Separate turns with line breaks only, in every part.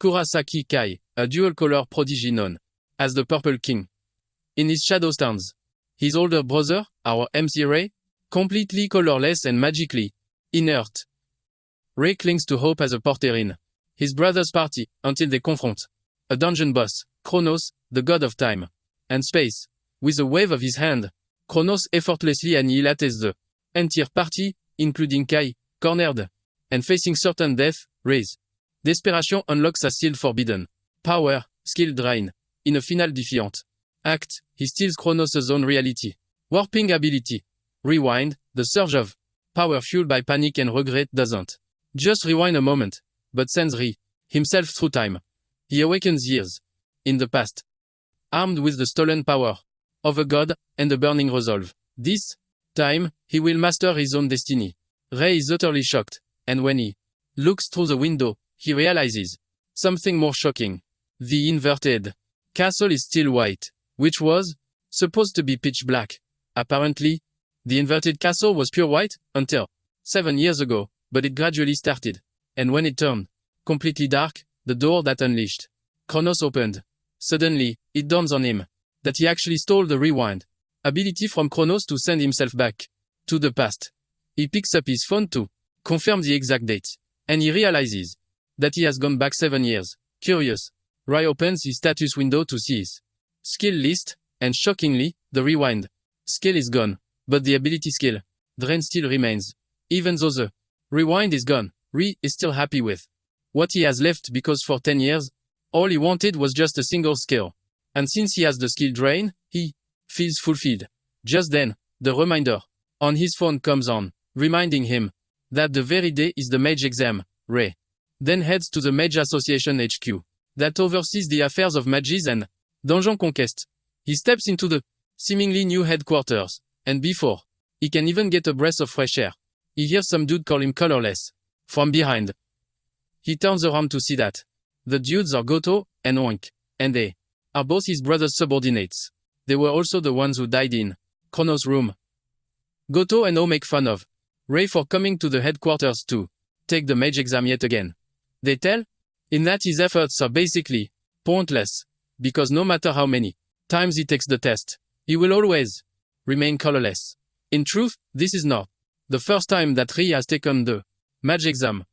Kurasaki Kai, a dual-color prodigy known as the Purple King. In his shadow stands his older brother, our MC Ray, completely colorless and magically inert. Ray clings to hope as a porter in his brother's party until they confront a dungeon boss, Kronos, the god of time and space. With a wave of his hand, Kronos effortlessly annihilates the entire party, including Kai, cornered and facing certain death. Ray's desperation unlocks a sealed forbidden power, skill drain. In a final defiant act, he steals Kronos' own reality warping ability. Rewind, the surge of power fueled by panic and regret doesn't just rewind a moment, but sends himself through time. He awakens years in the past, armed with the stolen power of a god and a burning resolve. This time, he will master his own destiny. Ray is utterly shocked, and when he looks through the window, he realizes something more shocking. The inverted castle is still white, which was supposed to be pitch black. Apparently, the inverted castle was pure white until 7 years ago, but it gradually started. And when it turned completely dark, the door that unleashed Kronos opened. Suddenly, it dawns on him that he actually stole the rewind ability from Kronos to send himself back to the past. He picks up his phone to confirm the exact date, and he realizes that he has gone back 7 years. Curious, Ray opens his status window to see his skill list, and shockingly, the rewind skill is gone, but the ability skill drain still remains. Even though the rewind is gone, Ray is still happy with what he has left because for 10 years, all he wanted was just a single skill. And since he has the skill drain, he feels fulfilled. Just then, the reminder on his phone comes on, reminding him that the very day is the mage exam. Ray then heads to the Mage Association HQ that oversees the affairs of mages and dungeon conquest. He steps into the seemingly new headquarters, and before he can even get a breath of fresh air, he hears some dude call him colorless from behind. He turns around to see that the dudes are Goto and Oink, and they are both his brother's subordinates. They were also the ones who died in Kronos' room. Goto and O make fun of Ray for coming to the headquarters to take the mage exam yet again. They tell him that his efforts are basically pointless, because no matter how many times he takes the test, he will always remain colorless. In truth, this is not the first time that Ray has taken the mage exam.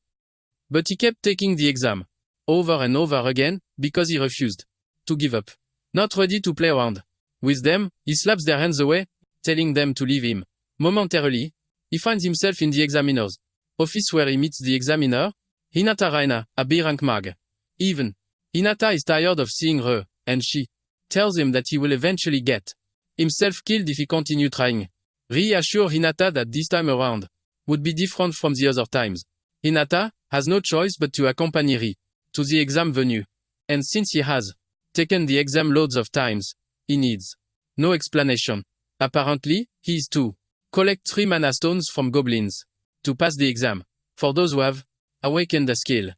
But he kept taking the exam over and over again because he refused to give up. Not ready to play around with them, he slaps their hands away, telling them to leave him. Momentarily, he finds himself in the examiner's office where he meets the examiner, Hinata Raina, a B-rank mag. Even Hinata is tired of seeing her, and she tells him that he will eventually get himself killed if he continues trying. Ray assures Hinata that this time around would be different from the other times. Hinata has no choice but to accompany Ray to the exam venue, and since he has taken the exam loads of times, he needs no explanation. Apparently, he is to collect 3 mana stones from goblins to pass the exam, for those who have awakened a skill.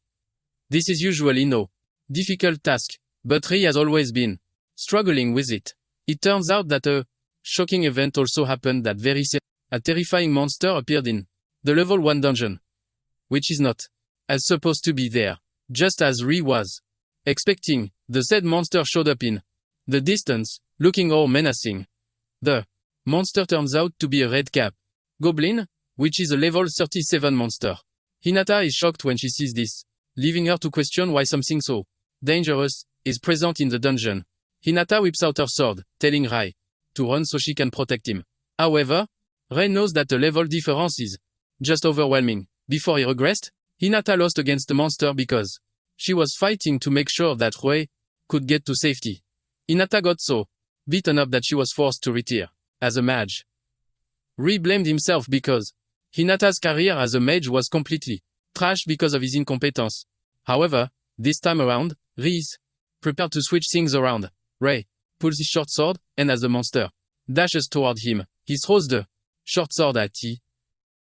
This is usually no difficult task, but Ray has always been struggling with it. It turns out that a shocking event also happened that very same. A terrifying monster appeared in the level 1 dungeon, which is not as supposed to be there. Just as Ray was expecting, the said monster showed up in the distance, looking all menacing. The monster turns out to be a red cap goblin, which is a level 37 monster. Hinata is shocked when she sees this, leaving her to question why something so dangerous is present in the dungeon. Hinata whips out her sword, telling Ray to run so she can protect him. However, Ray knows that the level difference is just overwhelming. Before he regressed, Hinata lost against the monster because she was fighting to make sure that Ray could get to safety. Hinata got so beaten up that she was forced to retire as a mage. Ray blamed himself because Hinata's career as a mage was completely trash because of his incompetence. However, this time around, Ray is prepared to switch things around. Ray pulls his short sword, and as the monster dashes toward him, he throws the short sword at it.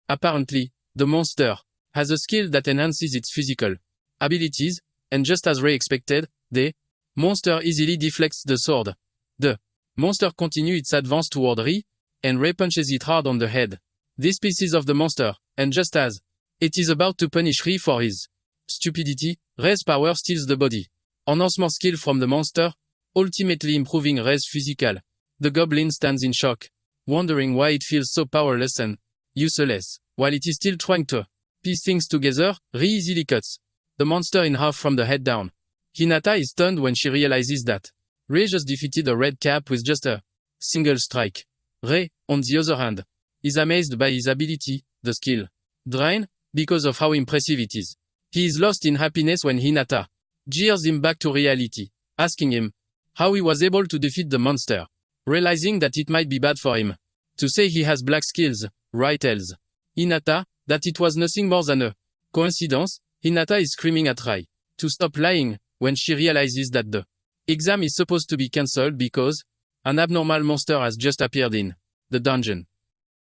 Apparently, the monster has a skill that enhances its physical abilities, and just as Ray expected, the monster easily deflects the sword. The monster continues its advance toward Ray, and Ray punches it hard on the head. This pisses off the monster, and just as it is about to punish Ray for his Stupidity, Ray's power steals the body. Enhancement skill from the monster, ultimately improving Ray's physical. The goblin stands in shock, wondering why it feels so powerless and useless. While it is still trying to piece things together, Ray easily cuts the monster in half from the head down. Hinata is stunned when she realizes that Ray just defeated a red cap with just a single strike. Ray, on the other hand, is amazed by his ability, the skill drain, because of how impressive it is. He is lost in happiness when Hinata jeers him back to reality, asking him how he was able to defeat the monster. Realizing that it might be bad for him to say he has black skills, Ray tells Hinata that it was nothing more than a coincidence. Hinata is screaming at Ray to stop lying when she realizes that the exam is supposed to be cancelled because an abnormal monster has just appeared in the dungeon.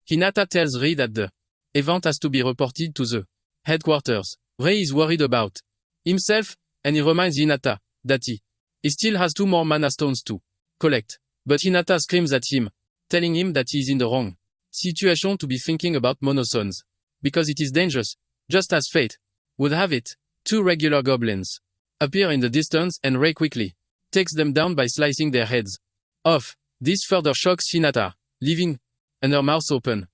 Hinata tells Ray that the event has to be reported to the headquarters. Ray is worried about himself, and he reminds Hinata that he still has 2 more mana stones to collect. But Hinata screams at him, telling him that he is in the wrong situation to be thinking about monostones, because it is dangerous. Just as fate would have it, 2 regular goblins appear in the distance and Ray quickly takes them down by slicing their heads off. This further shocks Hinata, leaving her mouth open.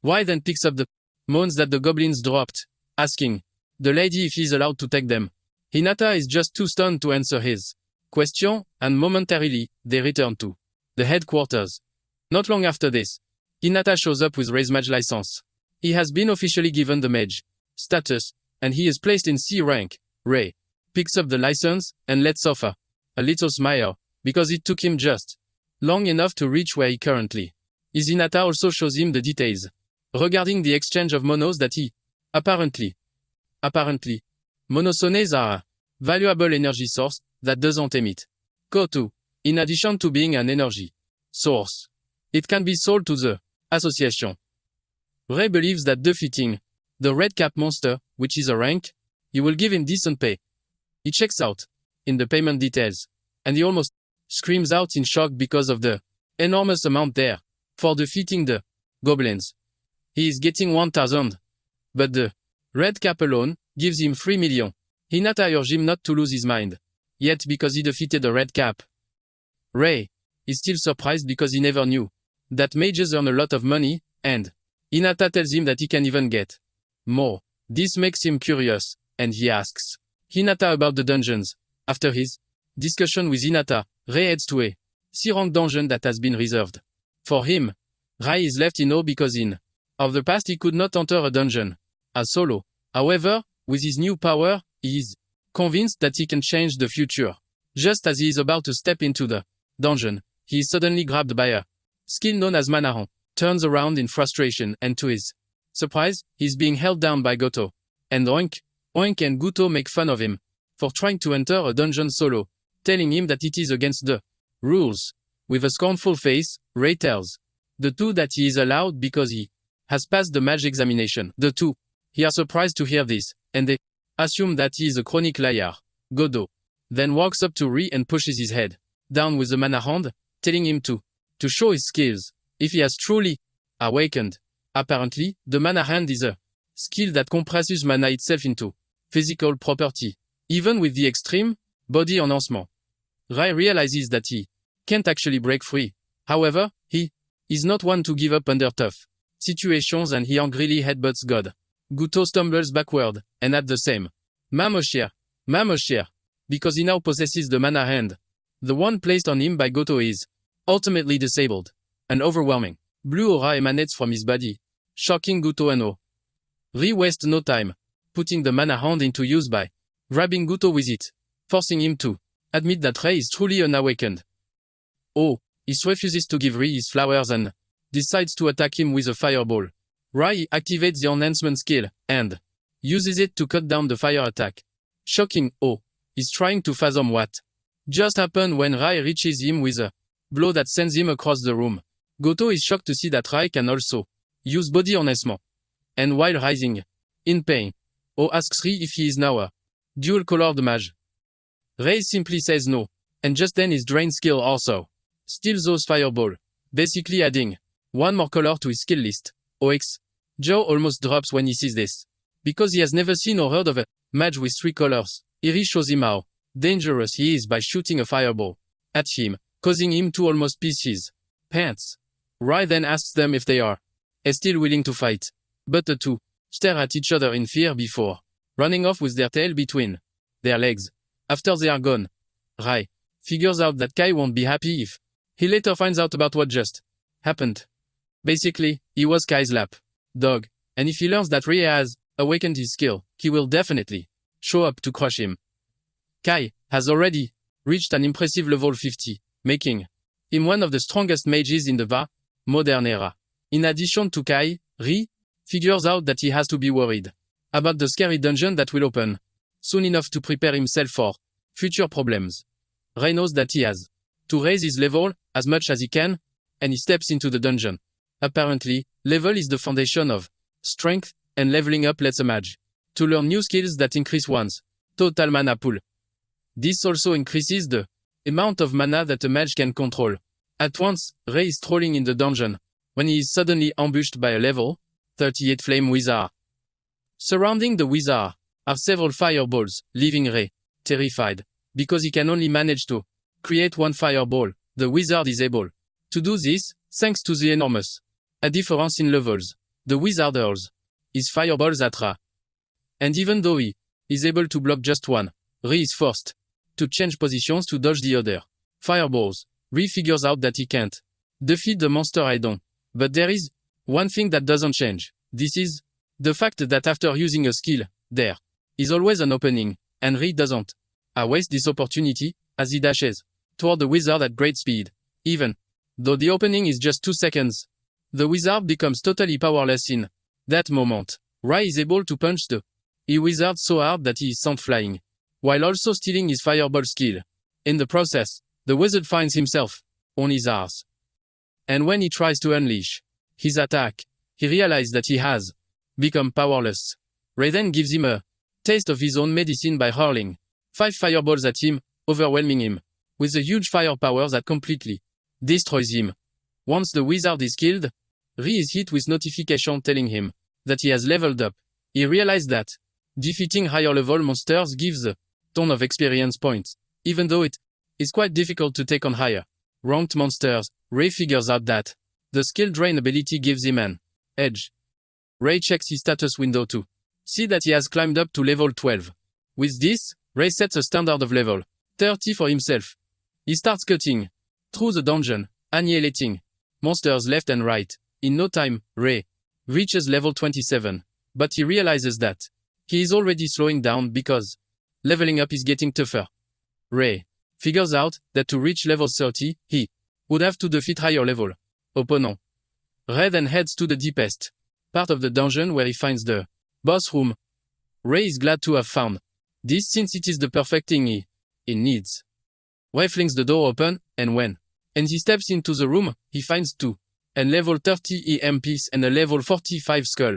Ray then picks up the moons that the goblins dropped, asking the lady if he is allowed to take them. Hinata is just too stunned to answer his question, and momentarily, they return to the headquarters. Not long after this, Hinata shows up with Ray's mage license. He has been officially given the mage status, and he is placed in C rank. Ray picks up the license and lets off a little smile, because it took him just long enough to reach where he currently is. Hinata also shows him the details regarding the exchange of monos that he apparently, monosones are a valuable energy source that doesn't emit CO2. In addition to being an energy source, it can be sold to the association. Ray believes that defeating the red cap monster, which is a rank, he will give him decent pay. He checks out in the payment details, and he almost screams out in shock because of the enormous amount there for defeating the goblins. He is getting 1,000, but the red cap alone gives him 3 million. Hinata urges him not to lose his mind yet because he defeated the red cap. Ray is still surprised because he never knew that mages earn a lot of money, and Hinata tells him that he can even get more. This makes him curious, and he asks Hinata about the dungeons. After his discussion with Hinata, Ray heads to a C-rank dungeon that has been reserved for him. Ray is left in awe because in the past he could not enter a dungeon as solo. However, with his new power, he is convinced that he can change the future. Just as he is about to step into the dungeon, he is suddenly grabbed by a skill known as Manahan, turns around in frustration, and to his surprise, he is being held down by Goto. And Oink and Guto make fun of him for trying to enter a dungeon solo, telling him that it is against the rules. With a scornful face, Ray tells the two that he is allowed because he has passed the mage examination. The two are surprised to hear this, and they assume that he is a chronic liar. Goto then walks up to Ray and pushes his head down with the mana hand, telling him to show his skills if he has truly awakened. Apparently, the mana hand is a skill that compresses mana itself into physical property, even with the extreme body enhancement. Ray realizes that he can't actually break free. However, he is not one to give up under tough situations, and he angrily headbutts God. Guto stumbles backward, and at the same Mamoshir, because he now possesses the mana hand. The one placed on him by Goto is ultimately disabled. An overwhelming blue aura emanates from his body, shocking Guto and O. Ray wastes no time, putting the mana hand into use by grabbing Guto with it, forcing him to admit that Ray is truly unawakened. O. He refuses to give Ray his flowers and decides to attack him with a fireball. Ray activates the enhancement skill and uses it to cut down the fire attack. Shocking O. Is trying to fathom what just happened when Ray reaches him with a blow that sends him across the room. Goto is shocked to see that Ray can also use body enhancement. And while rising in pain, O asks Ray if he is now a dual-colored mage. Ray simply says no, and just then his drain skill also steals O's fireball, basically adding one more color to his skill list. OX. Joe almost drops when he sees this, because he has never seen or heard of a Mage with 3 colors. Iri shows him how dangerous he is by shooting a fireball at him, causing him to almost piss his pants. Rai then asks them if they are still willing to fight. But the two stare at each other in fear before running off with their tail between their legs. After they are gone, Rai figures out that Kai won't be happy if he later finds out about what just happened. Basically, he was Kai's lap dog, and if he learns that Rai has awakened his skill, he will definitely show up to crush him. Kai has already reached an impressive level 50, making him one of the strongest mages in the modern era. In addition to Kai, Ri figures out that he has to be worried about the scary dungeon that will open soon enough to prepare himself for future problems. Rai knows that he has to raise his level as much as he can, and he steps into the dungeon. Apparently, level is the foundation of strength, and leveling up lets a mage to learn new skills that increase one's total mana pool. This also increases the amount of mana that a mage can control. At once, Rai is strolling in the dungeon when he is suddenly ambushed by a level 38 flame wizard. Surrounding the wizard are several fireballs, leaving Rai terrified. Because he can only manage to create one fireball, the wizard is able to do this thanks to the enormous difference in levels. The wizard hurls his fireballs at Rai. And even though he is able to block just one, Rai is forced to change positions to dodge the other fireballs. Rai figures out that he can't defeat the monster head-on. But there is one thing that doesn't change. This is the fact that after using a skill, there is always an opening, and Rai doesn't waste this opportunity as he dashes toward the wizard at great speed. Even though the opening is just 2 seconds, the wizard becomes totally powerless in that moment. Rai is able to punch the wizard so hard that he is sent flying, while also stealing his fireball skill. In the process, the wizard finds himself on his arse. And when he tries to unleash his attack, he realizes that he has become powerless. Rai then gives him a taste of his own medicine by hurling 5 fireballs at him, overwhelming him with a huge firepower that completely destroys him. Once the wizard is killed, Rai is hit with notification telling him that he has leveled up. He realized that defeating higher level monsters gives a ton of experience points, even though it is quite difficult to take on higher ranked monsters. Rai figures out that the skill drain ability gives him an edge. Rai checks his status window to see that he has climbed up to level 12. With this, Rai sets a standard of level 30 for himself. He starts cutting through the dungeon, annihilating monsters left and right. In no time, Rai reaches level 27, but he realizes that he is already slowing down because leveling up is getting tougher. Rai figures out that to reach level 30, he would have to defeat higher level opponent. Rai then heads to the deepest part of the dungeon where he finds the boss room. Rai is glad to have found this since it is the perfect thing he needs. Rai flings the door open, and he steps into the room, he finds 2 and level 30 EMPs and a level 45 skull.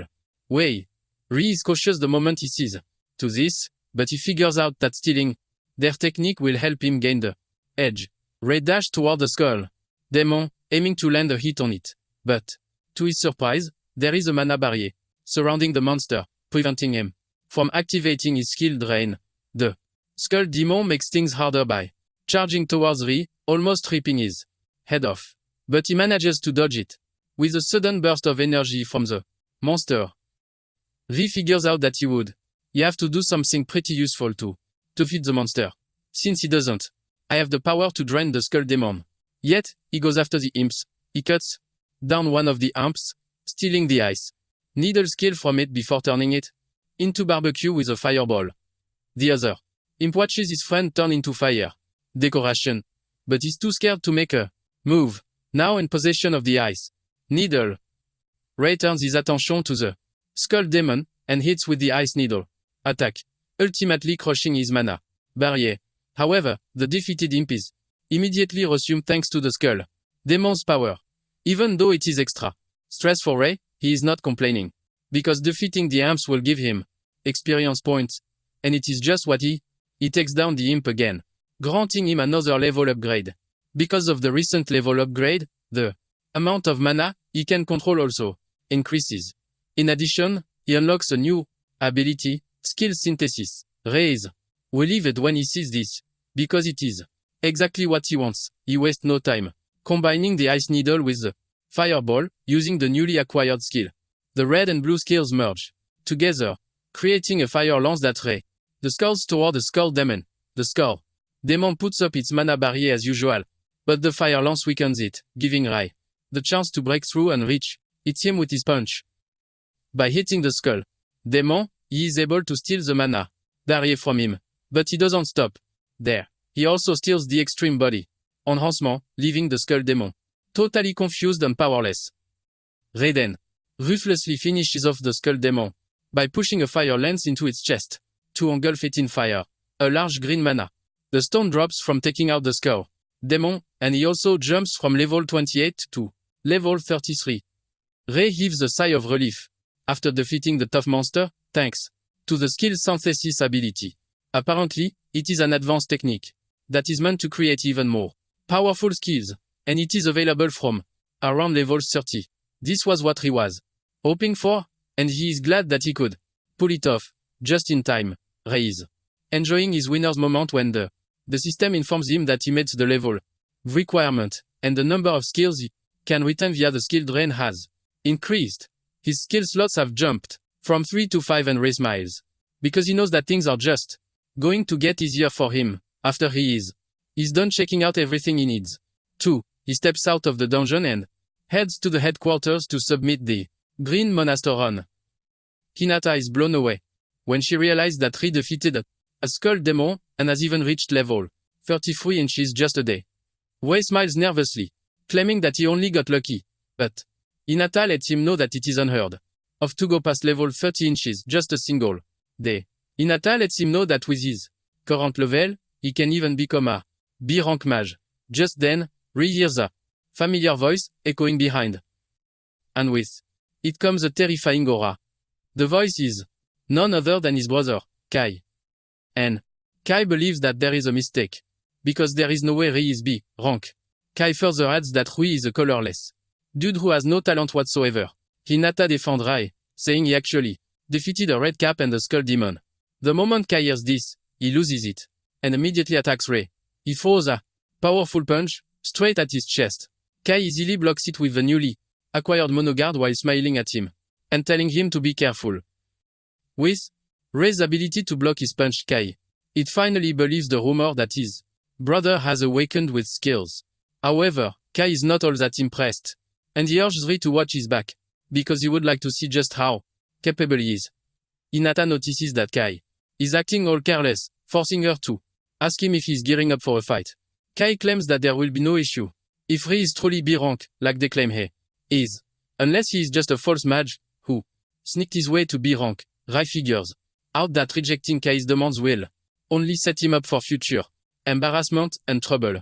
Rai is cautious the moment he sees to this, but he figures out that stealing their technique will help him gain the edge. Rai dashed toward the skull demon, aiming to land a hit on it. But, to his surprise, there is a mana barrier surrounding the monster, preventing him from activating his skill drain. The skull demon makes things harder by charging towards Rai, almost ripping his head off. But he manages to dodge it with a sudden burst of energy from the monster. Rai figures out that he have to do something pretty useful to defeat the monster. Since he doesn't have the power to drain the skull demon. Yet, he goes after the imps. He cuts down one of the imps, stealing the ice needle skill from it before turning it into barbecue with a fireball. The other imp watches his friend turn into fire decoration, but is too scared to make a move. Now in possession of the ice needle, Rai turns his attention to the skull demon and hits with the ice needle attack, ultimately crushing his mana barrier. However, the defeated imp is immediately resumed thanks to the skull demon's power. Even though it is extra stress for Rai, he is not complaining, because defeating the imps will give him experience points, and it is just what he takes down the imp again, granting him another level upgrade. Because of the recent level upgrade, the amount of mana he can control also increases. In addition, he unlocks a new ability, Skills synthesis. Ray is relieved when he sees this, because it is exactly what he wants. He wastes no time combining the ice needle with the fireball, using the newly acquired skill. The red and blue skills merge together, creating a fire lance that Ray the skulls toward the skull demon. The skull demon puts up its mana barrier as usual, but the fire lance weakens it, giving Ray the chance to break through and reach him with his punch. By hitting the skull demon, he is able to steal the mana barrier from him, but he doesn't stop there. He also steals the extreme body enhancement, leaving the skull demon totally confused and powerless. Ray then ruthlessly finishes off the skull demon by pushing a fire lance into its chest to engulf it in fire, a large green mana. The stone drops from taking out the skull demon, and he also jumps from level 28 to level 33. Ray heaves a sigh of relief after defeating the tough monster, thanks to the skill synthesis ability. Apparently, it is an advanced technique that is meant to create even more powerful skills, and it is available from around level 30. This was what Ray was hoping for, and he is glad that he could pull it off just in time. Ray is enjoying his winner's moment when the system informs him that he met the level requirement, and the number of skills he can retain via the skill drain has increased. His skill slots have jumped from 3 to 5, and Ray smiles because he knows that things are just going to get easier for him after he's done checking out everything he needs. 2. He steps out of the dungeon and heads to the headquarters to submit the Green Monster run. Hinata is blown away when she realizes that Ray defeated a skull demon and has even reached level 33 inches just a day. Ray smiles nervously, claiming that he only got lucky, but Hinata lets him know that it is unheard of to go past level 30 inches just a single day. Hinata lets him know that with his current level, he can even become a B rank mage. Just then, Ray hears a familiar voice echoing behind, and with it comes a terrifying aura. The voice is none other than his brother, Kai. And Kai believes that there is a mistake, because there is no way Ray is B rank. Kai further adds that Ray is a colorless dude who has no talent whatsoever. Hinata defends Ray, saying he actually defeated a red cap and a skull demon. The moment Kai hears this, he loses it, and immediately attacks Ray. He throws a powerful punch straight at his chest. Kai easily blocks it with the newly acquired monoguard while smiling at him and telling him to be careful. With Ray's ability to block his punch, Kai it finally believes the rumor that his brother has awakened with skills. However, Kai is not all that impressed, and he urges Ray to watch his back, because he would like to see just how capable he is. Hinata notices that Kai is acting all careless, forcing her to ask him if he is gearing up for a fight. Kai claims that there will be no issue if Ray is truly B rank, like they claim he is, unless he is just a false mage who sneaked his way to B rank. Ray figures out that rejecting Kai's demands will only set him up for future embarrassment and trouble.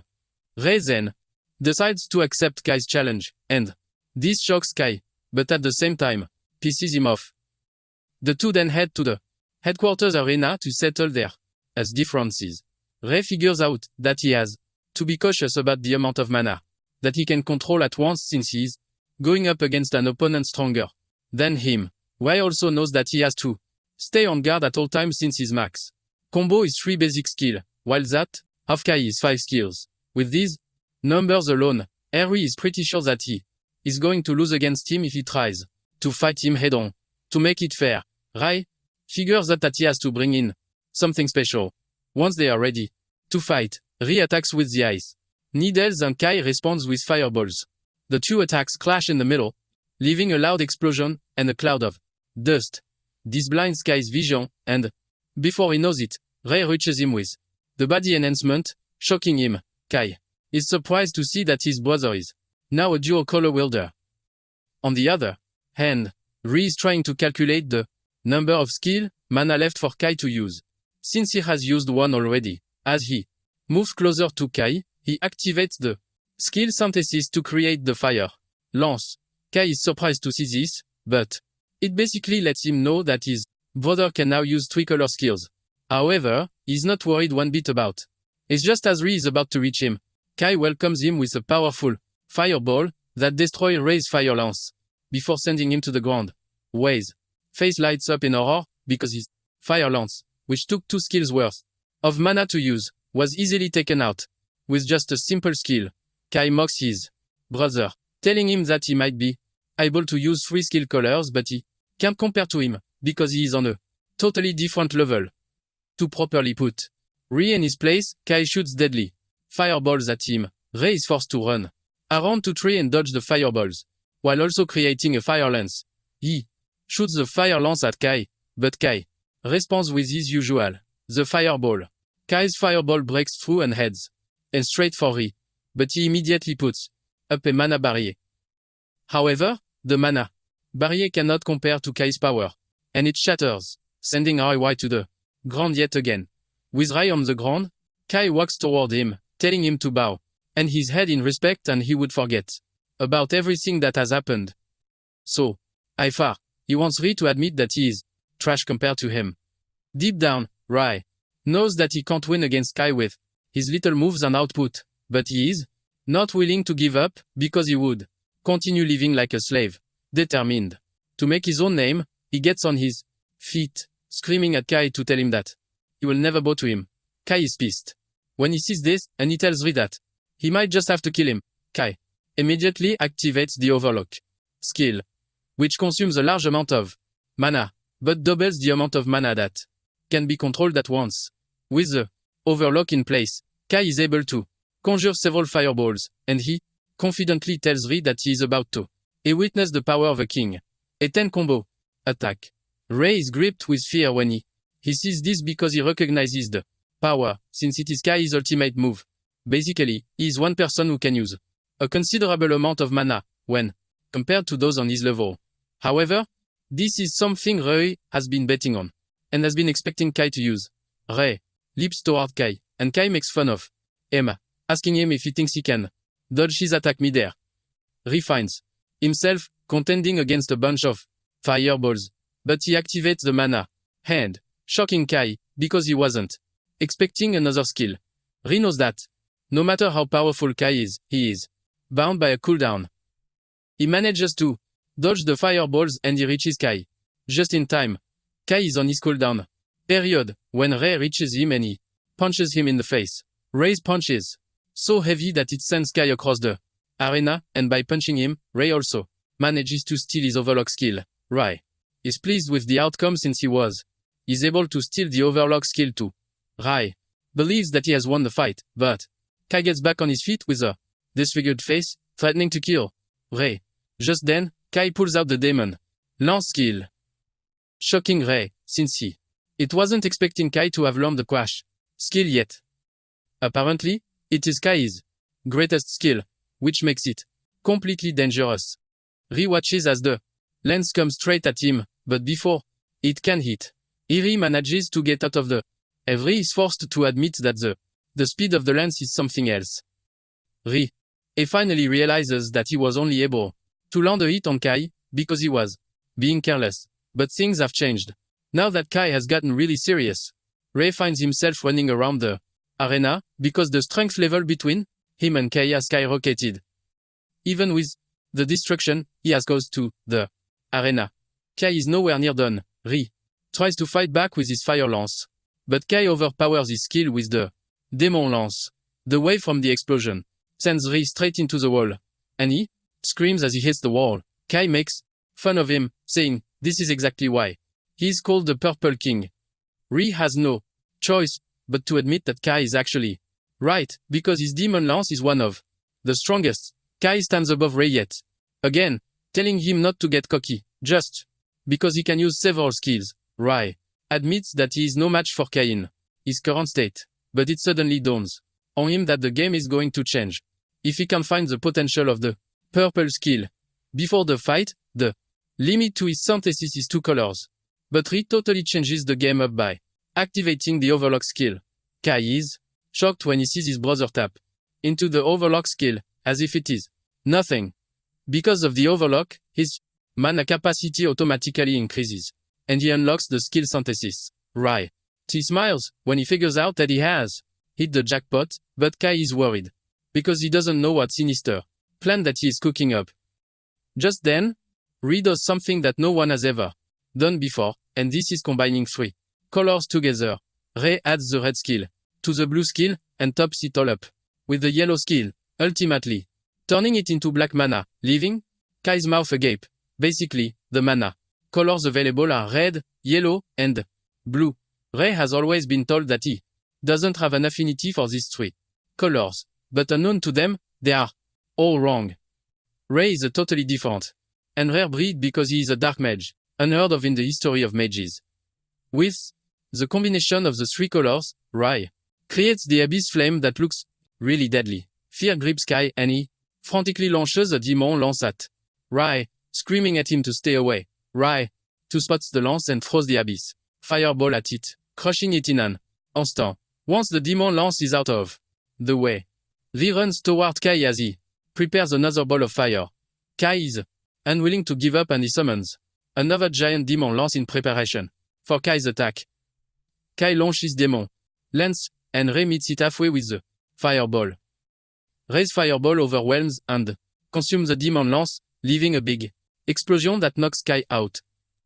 Ray then decides to accept Kai's challenge, and this shocks Kai, but at the same time, pisses him off. The two then head to the headquarters arena to settle their differences. Ray figures out that he has to be cautious about the amount of mana that he can control at once since he is going up against an opponent stronger than him. Ray also knows that he has to stay on guard at all times since his max combo is 3 basic skill, while that of Kai is 5 skills. With these numbers alone, Ray is pretty sure that he is going to lose against him if he tries to fight him head-on. To make it fair, Ray figures out that he has to bring in something special. Once they are ready to fight, Ray attacks with the ice needles and Kai responds with fireballs. The two attacks clash in the middle, leaving a loud explosion and a cloud of dust. This blinds Kai's vision, and before he knows it, Ray reaches him with the body enhancement, shocking him. Kai is surprised to see that his brother is now a dual color wielder. On the other hand, Ray is trying to calculate the number of skill mana left for Kai to use, since he has used one already. As he moves closer to Kai, he activates the skill synthesis to create the fire lance. Kai is surprised to see this, but it basically lets him know that his brother can now use 3 color skills. However, he's not worried one bit about it. Just as Ray is about to reach him, Kai welcomes him with a powerful fireball that destroys Ray's fire lance before sending him to the ground. Ray's face lights up in horror because his Fire Lance, which took 2 skills worth of mana to use, was easily taken out. With just a simple skill, Kai mocks his brother, telling him that he might be able to use 3 skill colors but he can't compare to him, because he is on a totally different level. To properly put Ri in his place, Kai shoots deadly fireballs at him. Rei is forced to run around to tree and dodge the fireballs, while also creating a fire lance. He shoots the fire lance at Kai, but Kai responds with his usual, the fireball. Kai's fireball breaks through and heads and straight for Ri, but he immediately puts up a mana barrier. However, the mana barrier cannot compare to Kai's power, and it shatters, sending Rai to the ground yet again. With Rai on the ground, Kai walks toward him, telling him to bow and his head in respect and he would forget about everything that has happened. So far, he wants Ri to admit that he is trash compared to him. Deep down, Rai knows that he can't win against Kai with his little moves and output, but he is not willing to give up, because he would continue living like a slave. Determined to make his own name, he gets on his feet, screaming at Kai to tell him that he will never bow to him. Kai is pissed when he sees this, and he tells Ri that he might just have to kill him. Kai immediately activates the Overlock skill, which consumes a large amount of mana, but doubles the amount of mana that can be controlled at once. With the Overlock in place, Kai is able to conjure several fireballs, and he confidently tells Ri that he is about to witness the power of a king. A 10 combo attack. Rei is gripped with fear when he sees this, because he recognizes the power, since it is Kai's ultimate move. Basically, he is one person who can use a considerable amount of mana when compared to those on his level. However, this is something Rei has been betting on and has been expecting Kai to use. Rei leaps toward Kai, and Kai makes fun of him, asking him if he thinks he can dodge his attack midair. Ri finds himself contending against a bunch of fireballs, but he activates the mana hand, shocking Kai, because he wasn't expecting another skill. Ri knows that no matter how powerful Kai is, he is bound by a cooldown. He manages to dodge the fireballs and he reaches Kai just in time. Kai is on his cooldown period when Rei reaches him and he punches him in the face. Rei's punch is so heavy that it sends Kai across the arena, and by punching him, Rei also manages to steal his Overlock skill. Rei is pleased with the outcome since he is able to steal the Overlock skill too. Rei believes that he has won the fight, but Kai gets back on his feet with a disfigured face, threatening to kill Rei. Just then, Kai pulls out the Demon Lance skill, shocking Rei, since it wasn't expecting Kai to have learned the Quash skill yet. Apparently, it is Kai's greatest skill, which makes it completely dangerous. Ri watches as the lance comes straight at him, but before it can hit, Ri manages to get out of the Ri is forced to admit that the speed of the lance is something else. Ri finally realizes that he was only able to land a hit on Kai because he was being careless. But things have changed. Now that Kai has gotten really serious, Rei finds himself running around the arena because the strength level between him and Kai has skyrocketed. Even with the destruction he has caused to the arena, Kai is nowhere near done. Ri tries to fight back with his fire lance, but Kai overpowers his skill with the Demon Lance. The wave from the explosion sends Ri straight into the wall, and he screams as he hits the wall. Kai makes fun of him, saying, "This is exactly why he is called the Purple King." Ri has no choice but to admit that Kai is actually right, because his Demon Lance is one of the strongest. Kai stands above Rei yet again, telling him not to get cocky, just because he can use several skills. Rei admits that he is no match for Kai in his current state, but it suddenly dawns on him that the game is going to change if he can find the potential of the purple skill. Before the fight, the limit to his synthesis is 2 colors, but Ri totally changes the game up by activating the Overlock skill. Kai is shocked when he sees his brother tap into the Overlock skill, as if it is nothing. Because of the Overlock, his mana capacity automatically increases, and he unlocks the skill synthesis. Rei smiles when he figures out that he has hit the jackpot, but Kai is worried because he doesn't know what sinister plan that he is cooking up. Just then, Ri does something that no one has ever done before, and this is combining 3 colors together. Rei adds the red skill to the blue skill and tops it all up with the yellow skill, ultimately turning it into black mana, leaving Kai's mouth agape. Basically, the mana colors available are red, yellow, and blue. Rei has always been told that he doesn't have an affinity for these three colors, but unknown to them, they are all wrong. Rei is a totally different and rare breed because he is a dark mage, unheard of in the history of mages. With the combination of the three colors, Rei creates the abyss flame that looks really deadly. Fear grips Kai and he frantically launches a demon lance at Rei, screaming at him to stay away. Rei spots the lance and throws the abyss fireball at it, crushing it in an instant. Once the demon lance is out of the way, Rei runs toward Kai as he prepares another ball of fire. Kai is unwilling to give up and he summons another giant demon lance in preparation for Kai's attack. Kai launches demon lance and Rei meets it halfway with the fireball. Rei's fireball overwhelms and consumes the demon lance, leaving a big explosion that knocks Kai out.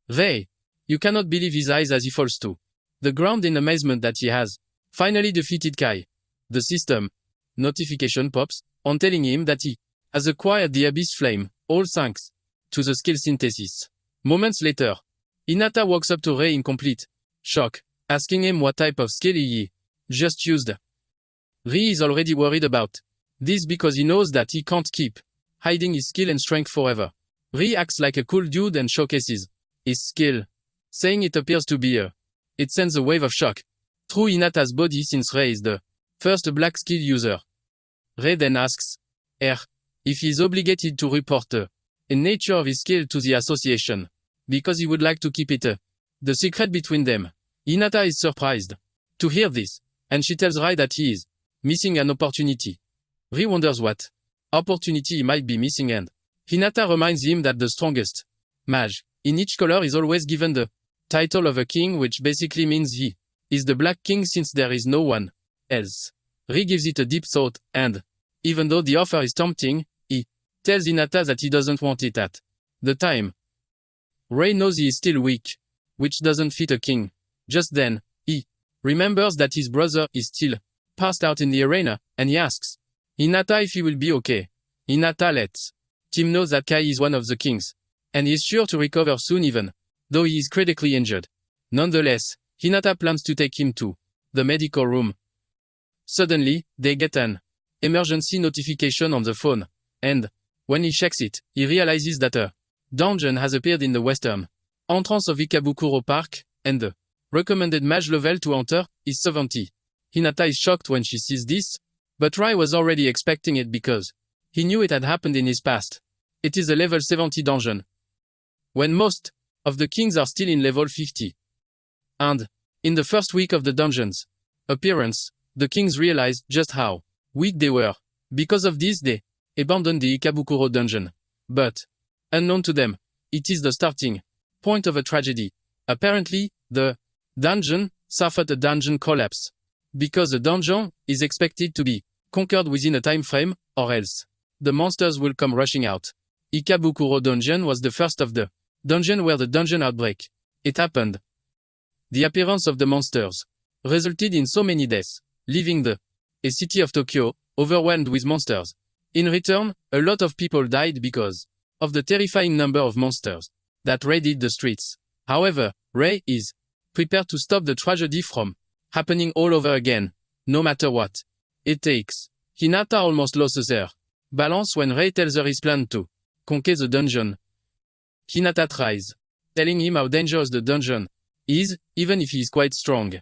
Rei, you cannot believe his eyes as he falls to the ground in amazement that he has finally defeated Kai. The system notification pops on telling him that he has acquired the Abyss Flame, all thanks to the skill synthesis. Moments later, Hinata walks up to Rei in complete shock, asking him what type of skill he just used. Rei is already worried about this because he knows that he can't keep hiding his skill and strength forever. Rei acts like a cool dude and showcases his skill, saying it appears to be it sends a wave of shock through Hinata's body since Rei is the first black skill user. Rei then asks if he is obligated to report the nature of his skill to the association, because he would like to keep it the secret between them. Hinata is surprised to hear this, and she tells Rei that he is missing an opportunity. Rei wonders what opportunity he might be missing, and Hinata reminds him that the strongest mage in each color is always given the title of a king, which basically means he is the Black King since there is no one else. Rei gives it a deep thought, and even though the offer is tempting, he tells Hinata that he doesn't want it at the time. Rei knows he is still weak, which doesn't fit a king. Just then, he remembers that his brother is still passed out in the arena, and he asks Hinata if he will be okay. Hinata lets him know that Kai is one of the kings, and he is sure to recover soon even though he is critically injured. Nonetheless, Hinata plans to take him to the medical room. Suddenly, they get an emergency notification on the phone, and when he checks it, he realizes that a dungeon has appeared in the western entrance of Ikabukuro Park, and the recommended mage level to enter is 70. Hinata is shocked when she sees this, but Rei was already expecting it because he knew it had happened in his past. It is a level 70 dungeon, when most of the kings are still in level 50. And in the first week of the dungeon's appearance, the kings realized just how weak they were. Because of this, they abandoned the Ikabukuro dungeon. But, unknown to them, it is the starting point of a tragedy. Apparently, the dungeon suffered a dungeon collapse, because the dungeon is expected to be conquered within a time frame, or else the monsters will come rushing out. Ikabukuro dungeon was the first of the dungeon where the dungeon outbreak. It happened. The appearance of the monsters resulted in so many deaths, leaving the city of Tokyo overwhelmed with monsters. In return, a lot of people died because of the terrifying number of monsters that raided the streets. However, Rei is prepared to stop the tragedy from happening all over again, no matter what it takes. Hinata almost loses her balance when Rei tells her his plan to conquer the dungeon. Hinata tries, telling him how dangerous the dungeon is, even if he is quite strong.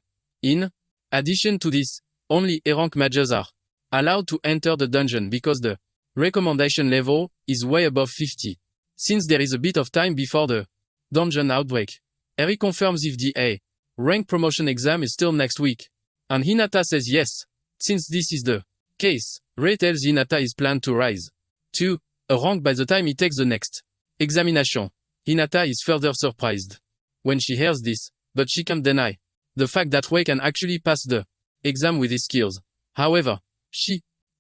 In addition to this, only A-rank mages are allowed to enter the dungeon because the recommendation level is way above 50. Since there is a bit of time before the dungeon outbreak, Eri confirms if the A-rank promotion exam is still next week, and Hinata says yes. Since this is the case, Rei tells Hinata his plan to rise to a rank by the time he takes the next examination. Hinata is further surprised when she hears this, but she can't deny the fact that Rei can actually pass the exam with his skills. However,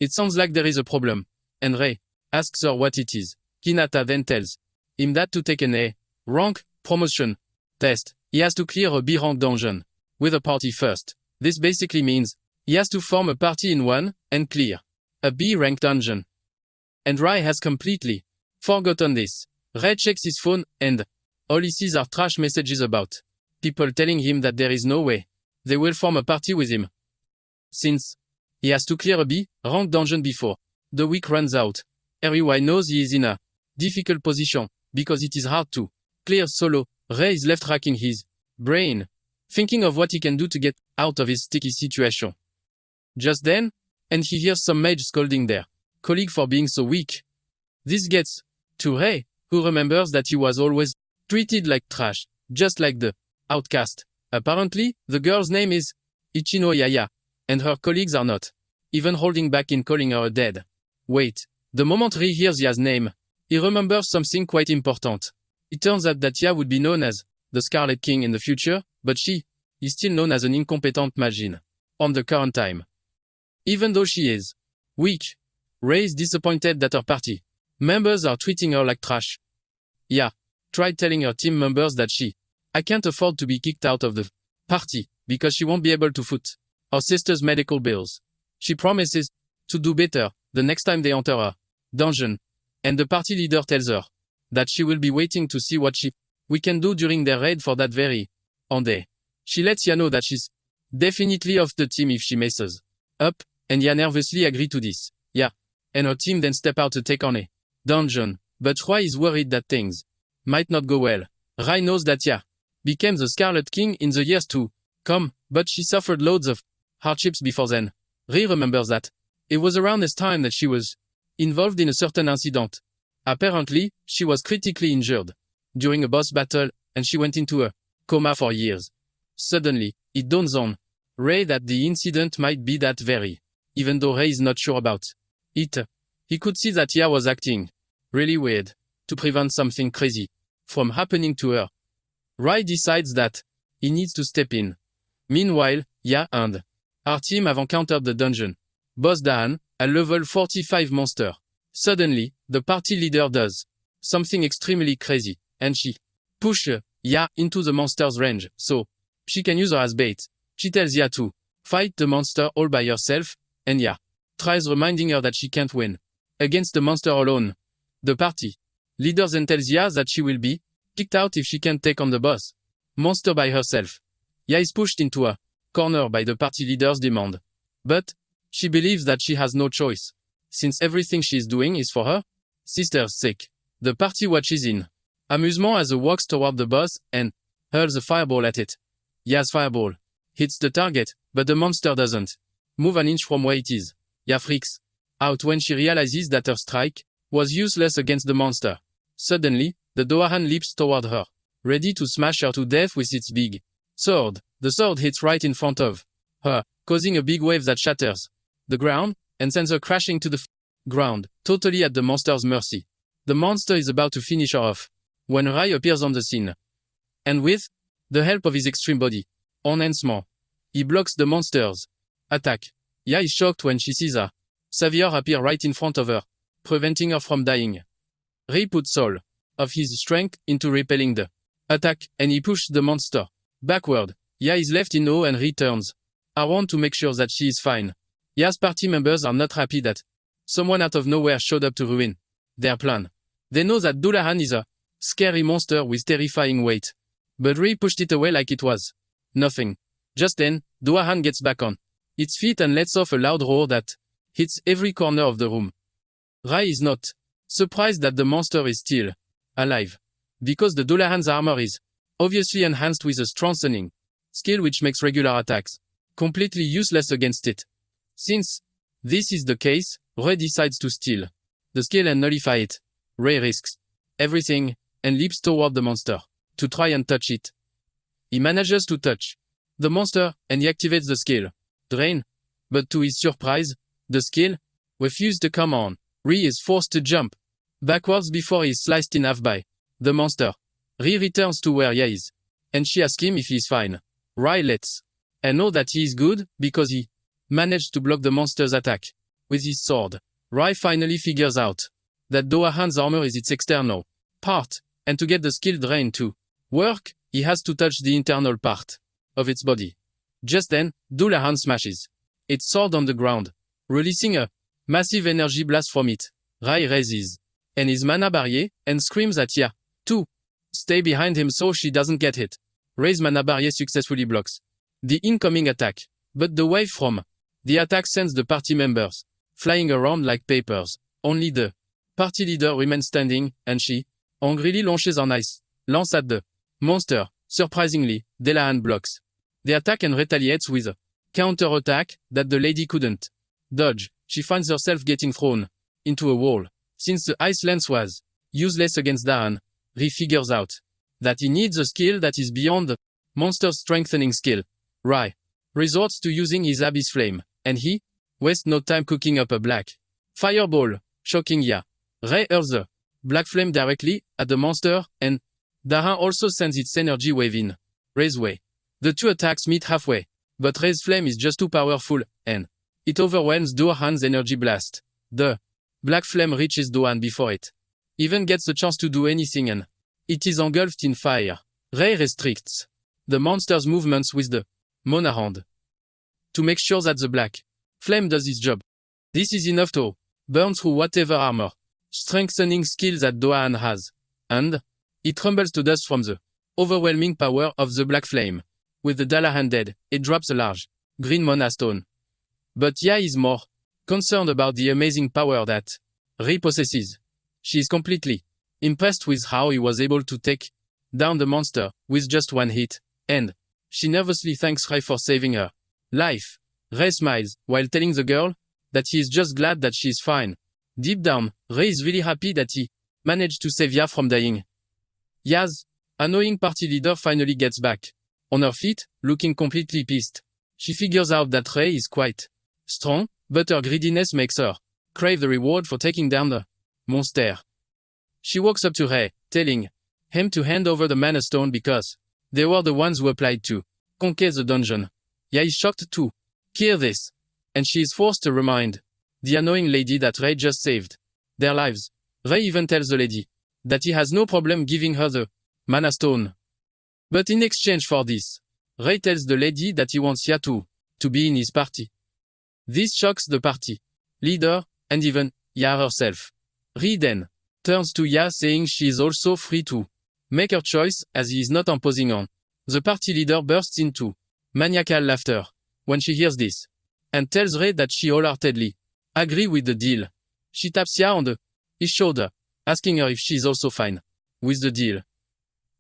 it sounds like there is a problem, and Rei asks her what it is. Hinata then tells him that to take an A-rank promotion test, he has to clear a B-rank dungeon. with a party first. This basically means he has to form a party in one and clear a B-rank dungeon. And Rai has completely forgotten this. Ray checks his phone and all he sees are trash messages about people telling him that there is no way they will form a party with him, since he has to clear a B-rank dungeon before the week runs out. Everyone knows he is in a difficult position because it is hard to clear solo. Ray is left racking his brain, thinking of what he can do to get out of his sticky situation. Just then, and he hears some mage scolding their colleague for being so weak. This gets to Ray, who remembers that he was always treated like trash, just like the outcast. Apparently, the girl's name is Ichino Yaya, and her colleagues are not even holding back in calling her dead. Wait, the moment Ray hears Ya's name, he remembers something quite important. It turns out that Ya would be known as the Scarlet King in the future, but she is still known as an incompetent magician on the current time. Even though she is weak, Ray is disappointed that her party members are treating her like trash. Ya tried telling her team members that I can't afford to be kicked out of the party because she won't be able to foot her sister's medical bills. She promises to do better the next time they enter a dungeon, and the party leader tells her that she will be waiting to see what we can do during their raid for that very on day. She lets Ya know that she's definitely off the team if she messes up, and Ya nervously agrees to this. Ya and her team then step out to take on a dungeon, but Rai is worried that things might not go well. Rai knows that Ya became the Scarlet King in the years to come, but she suffered loads of hardships before then. Rai remembers that it was around this time that she was involved in a certain incident. Apparently, she was critically injured during a boss battle, and she went into a coma for years. Suddenly, it dawns on Ray that the incident might be that very, even though Ray is not sure about it. He could see that Ya was acting really weird to prevent something crazy from happening to her. Ray decides that he needs to step in. Meanwhile, Ya and our team have encountered the dungeon boss Dahan, a level 45 monster. Suddenly, the party leader does something extremely crazy, and she pushes Ya into the monster's range, so she can use her as bait. She tells Ya to fight the monster all by herself, and Ya tries reminding her that she can't win against the monster alone. The party leader then tells Ya that she will be kicked out if she can't take on the boss monster by herself. Ya is pushed into a corner by the party leader's demand, but she believes that she has no choice, since everything she is doing is for her sister's sake. The party watches in amusement as he walks toward the boss and hurls a fireball at it. Ya's fireball hits the target, but the monster doesn't move an inch from where it is. Ya freaks out when she realizes that her strike was useless against the monster. Suddenly, the Doahan leaps toward her, ready to smash her to death with its big sword. The sword hits right in front of her, causing a big wave that shatters the ground and sends her crashing to the ground, totally at the monster's mercy. The monster is about to finish her off when Rai appears on the scene, and with the help of his extreme body enhancement, he blocks the monster's attack. Ya is shocked when she sees a savior appear right in front of her, preventing her from dying. Rai puts all of his strength into repelling the attack, and he pushes the monster backward. Ya is left in awe and returns around to make sure that she is fine. Ya's party members are not happy that someone out of nowhere showed up to ruin their plan. They know that Dullahan is a scary monster with terrifying weight, but Ray pushed it away like it was nothing. Just then, Dullahan gets back on its feet and lets off a loud roar that hits every corner of the room. Ray is not surprised that the monster is still alive, because the Dullahan's armor is obviously enhanced with a strengthening skill which makes regular attacks completely useless against it. Since this is the case, Ray decides to steal the skill and nullify it. Ray risks everything and leaps toward the monster to try and touch it. He manages to touch the monster and he activates the skill Drain, but to his surprise, the skill refuses to come on. Ray is forced to jump backwards before he is sliced in half by the monster. Ray returns to where Ya is, and she asks him if he is fine. Ray lets her know that he is good because he managed to block the monster's attack with his sword. Ray finally figures out that Doahan's armor is its external part, and to get the skill Drain to work, he has to touch the internal part of its body. Just then, Dullahan smashes its sword on the ground, releasing a massive energy blast from it. Rai raises and his mana barrier and screams at Ya to stay behind him so she doesn't get hit. Rai's mana barrier successfully blocks the incoming attack, but the wave from the attack sends the party members flying around like papers. Only the party leader remains standing, and she angrily launches an ice lance at the monster. Surprisingly, Dullahan blocks the attack and retaliates with a counter-attack that the lady couldn't dodge. She finds herself getting thrown into a wall. Since the ice lance was useless against Dahan, Ri figures out that he needs a skill that is beyond the monster's strengthening skill. Rai resorts to using his Abyss Flame, and he wastes no time cooking up a black fireball, shocking Ya. Rai hurls the black flame directly at the monster, and Dahan also sends its energy wave in Rai's way. The two attacks meet halfway, but Rai's flame is just too powerful, and it overwhelms Dullahan's energy blast. The black flame reaches Dullahan before it even gets the chance to do anything, and it is engulfed in fire. Rai restricts the monster's movements with the Mona Hand to make sure that the black flame does its job. This is enough to burn through whatever armor strengthening skills that Dullahan has, and it crumbles to dust from the overwhelming power of the black flame. With the Dullahan dead, it drops a large green Mona Stone. But Ya is more concerned about the amazing power that Rai possesses. She is completely impressed with how he was able to take down the monster with just one hit, and she nervously thanks Rai for saving her life. Rai smiles while telling the girl that he is just glad that she is fine. Deep down, Rai is really happy that he managed to save Ya from dying. Ya's annoying party leader finally gets back on her feet, looking completely pissed. She figures out that Rai is quite strong, but her greediness makes her crave the reward for taking down the monster. She walks up to Rai, telling him to hand over the Mana Stone because they were the ones who applied to conquer the dungeon. Ya is shocked to hear this, and she is forced to remind the annoying lady that Rai just saved their lives. Rai even tells the lady that he has no problem giving her the Mana Stone. But in exchange for this, Rai tells the lady that he wants Ya to be in his party. This shocks the party leader, and even Ya herself. Rai then turns to Ya saying she is also free to make her choice as he is not imposing on. The party leader bursts into maniacal laughter when she hears this, and tells Rai that she wholeheartedly agrees with the deal. She taps Ya on his shoulder, asking her if she is also fine with the deal.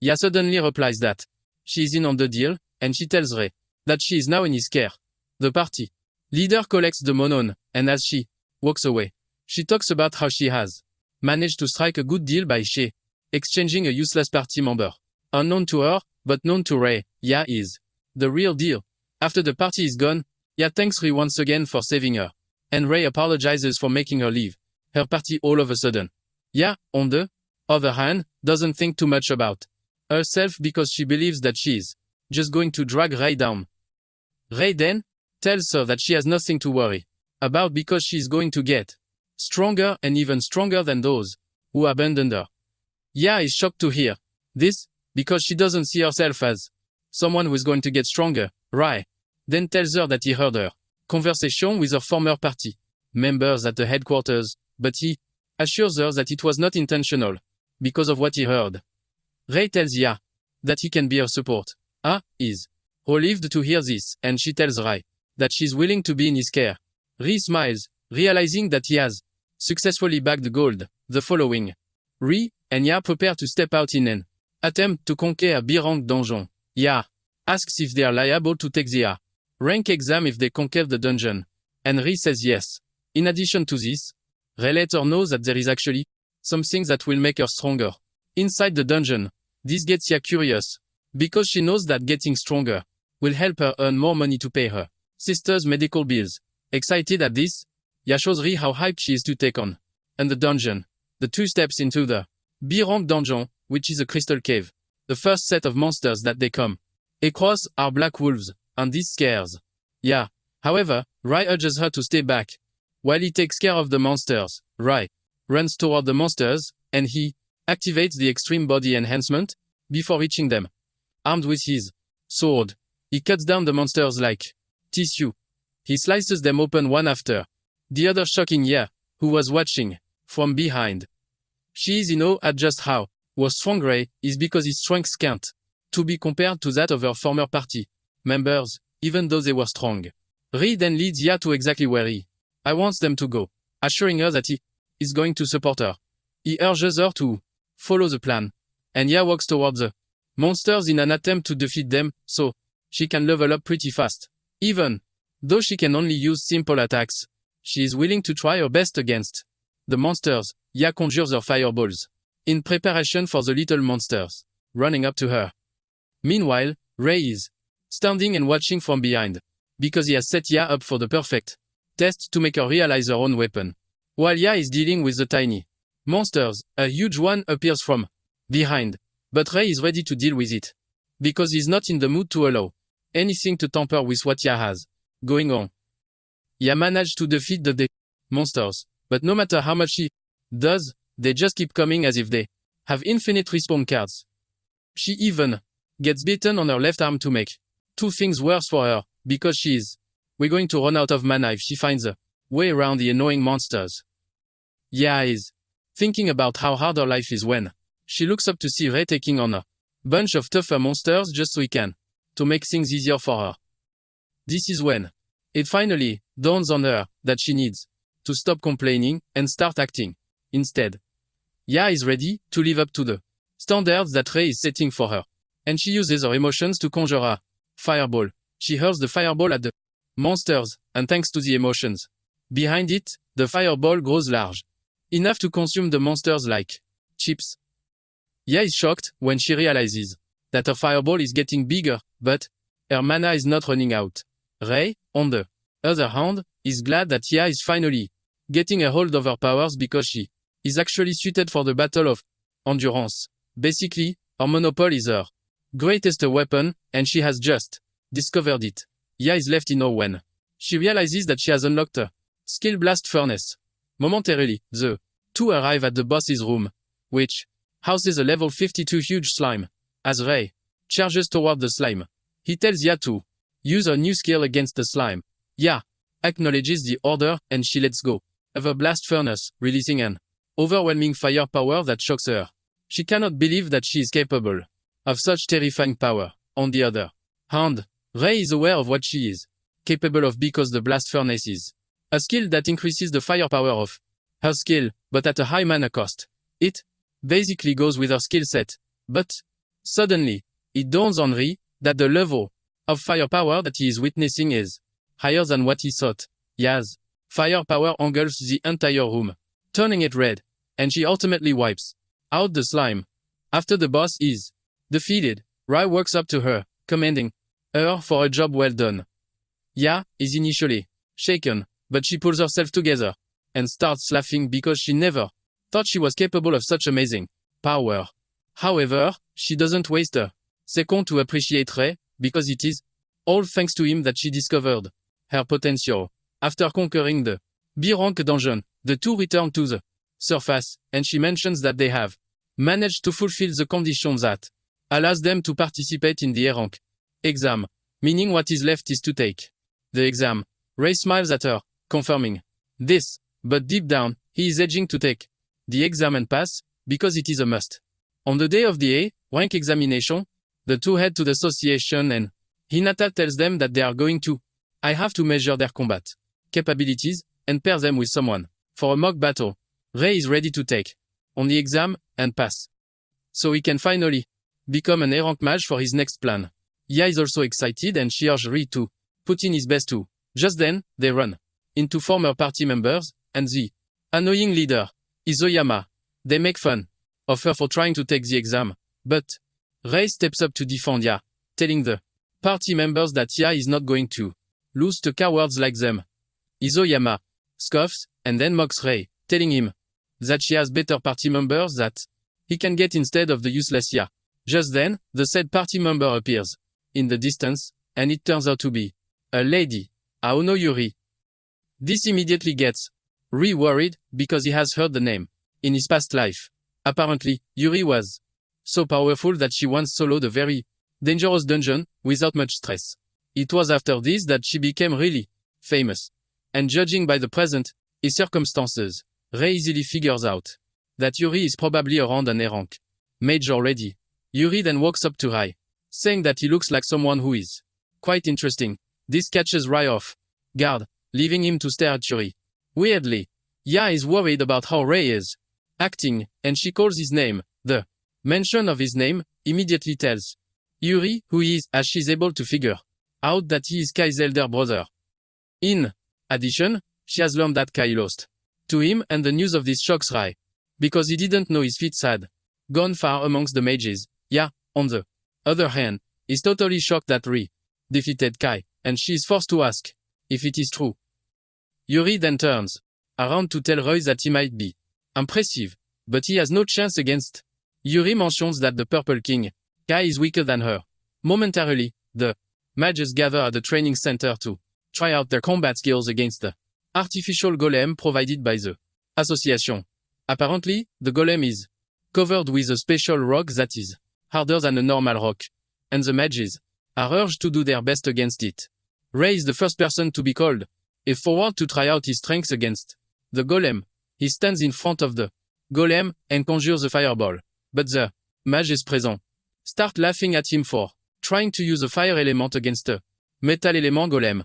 Ya suddenly replies that she is in on the deal, and she tells Rai that she is now in his care. The party leader collects the monon, and as she walks away, she talks about how she has managed to strike a good deal by exchanging a useless party member. Unknown to her, but known to Rai, Ya is the real deal. After the party is gone, Ya thanks Rai once again for saving her, and Rai apologizes for making her leave her party all of a sudden. Ya, on the other hand, doesn't think too much about herself because she believes that she is just going to drag Rai down. Rai then tells her that she has nothing to worry about because she is going to get stronger and even stronger than those who abandoned her. Ya is shocked to hear this because she doesn't see herself as someone who is going to get stronger. Rai then tells her that he heard her conversation with her former party members at the headquarters, but he assures her that it was not intentional because of what he heard. Rai tells Ya that he can be her support. Is relieved to hear this, and she tells Rai that she is willing to be in his care. Rai smiles, realizing that he has successfully bagged gold. The following, Rai and Ya prepare to step out in an attempt to conquer a B-rank dungeon. Ya asks if they are liable to take the A-rank exam if they conquer the dungeon, and Rai says yes. In addition to this, Rai lets her know that there is actually something that will make her stronger inside the dungeon. This gets Ya curious, because she knows that getting stronger will help her earn more money to pay her sister's medical bills. Excited at this, Ya shows Rai how hyped she is to take on and the dungeon. The two steps into the B-rank dungeon, which is a crystal cave. The first set of monsters that they come across are black wolves, and this scares Ya. However, Rai urges her to stay back while he takes care of the monsters. Rai runs toward the monsters, and he activates the extreme body enhancement before reaching them. Armed with his sword, He cuts down the monsters like tissue. He slices them open one after the other, shocking Ya, who was watching from behind. She is in awe at just how strong Rei is, because his strength can't to be compared to that of her former party members, even though they were strong. Rei then leads Ya to exactly where he wants them to go, assuring her that he is going to support her. He urges her to follow the plan, and Ya walks towards the monsters in an attempt to defeat them, so she can level up pretty fast. Even though she can only use simple attacks, she is willing to try her best against the monsters. Ya conjures her fireballs in preparation for the little monsters running up to her. Meanwhile, Rei is standing and watching from behind, because he has set Ya up for the perfect test to make her realize her own weapon. While Ya is dealing with the tiny monsters, a huge one appears from behind, but Rei is ready to deal with it, because he's not in the mood to allow anything to tamper with what Ya has going on. Ya managed to defeat the monsters, but no matter how much he does, they just keep coming as if they have infinite respawn cards. She even gets bitten on her left arm to make two things worse for her, because we're going to run out of mana if she finds a way around the annoying monsters. Ya is thinking about how hard her life is when she looks up to see Rei taking on a bunch of tougher monsters just so he can to make things easier for her. This is when it finally dawns on her that she needs to stop complaining and start acting instead. Ya is ready to live up to the standards that Rei is setting for her, and she uses her emotions to conjure a fireball. She hurls the fireball at the monsters, and thanks to the emotions behind it, the fireball grows large, enough to consume the monsters like chips. Ya is shocked when she realizes that her fireball is getting bigger, but her mana is not running out. Rei, on the other hand, is glad that Ya is finally getting a hold of her powers, because she is actually suited for the battle of endurance. Basically, her monopoly is her greatest weapon, and she has just discovered it. Ya is left in awe when she realizes that she has unlocked a skill blast furnace. Momentarily, the two arrive at the boss's room, which houses a level 52 huge slime. As Rei charges toward the slime, he tells Ya to use her new skill against the slime. Ya acknowledges the order, and she lets go of her blast furnace, releasing an overwhelming firepower that shocks her. She cannot believe that she is capable of such terrifying power. On the other hand, Rei is aware of what she is capable of, because the blast furnace is a skill that increases the firepower of her skill, but at a high mana cost. It basically goes with her skill set. But suddenly, it dawns on Rei that the level of firepower that he is witnessing is higher than what he thought. Ya's firepower engulfs the entire room, turning it red, and she ultimately wipes out the slime. After the boss is defeated, Rei walks up to her, commending her for a job well done. Ya is initially shaken, but she pulls herself together and starts laughing, because she never thought she was capable of such amazing power. However, she doesn't waste a second to appreciate Rei, because it is all thanks to him that she discovered her potential. After conquering the B-rank dungeon, the two return to the surface, and she mentions that they have managed to fulfill the condition that allows them to participate in the A-rank exam, meaning what is left is to take the exam. Rei smiles at her, confirming this, but deep down, he is edging to take the exam and pass, because it is a must. On the day of the A-rank examination, the two head to the association, and Hinata tells them that they are going to have to measure their combat capabilities and pair them with someone for a mock battle. Rei is ready to take on the exam and pass, so he can finally become an A-rank mage for his next plan. Ya is also excited, and she urges Rei to put in his best too. Just then, they run into former party members and the annoying leader, Izoyama. They make fun of her for trying to take the exam, but Rei steps up to defend Ya, telling the party members that Ya is not going to lose to cowards like them. Izoyama scoffs and then mocks Rei, telling him that she has better party members that he can get instead of the useless Ya. Just then, the said party member appears in the distance, and it turns out to be a lady, Aono Yuri. This immediately gets Rei worried, because he has heard the name in his past life. Apparently, Yuri was so powerful that she once soloed a very dangerous dungeon without much stress. It was after this that she became really famous. And judging by the present circumstances, Ray easily figures out that Yuri is probably around an A-rank mage already. Yuri then walks up to Rai, saying that he looks like someone who is quite interesting. This catches Rai off guard, leaving him to stare at Yuri. Weirdly, Ya is worried about how Ray is acting, and she calls his name. The mention of his name immediately tells Yuri who he is, as she is able to figure out that he is Kai's elder brother. In addition, she has learned that Kai lost to him, and the news of this shocks Rai, because he didn't know his feats had gone far amongst the mages. Ya, on the other hand, is totally shocked that Ri defeated Kai, and she is forced to ask if it is true. Yuri then turns around to tell Roy that he might be impressive, but he has no chance against. Yuri mentions that the Purple King, Kai, is weaker than her. Momentarily, the mages gather at the training center to try out their combat skills against the artificial golem provided by the association. Apparently, the golem is covered with a special rock that is harder than a normal rock, and the mages are urged to do their best against it. Ray is the first person to be called forward to try out his strengths against the golem. He stands in front of the golem and conjures a fireball, but the mages present start laughing at him for trying to use a fire element against a metal element golem.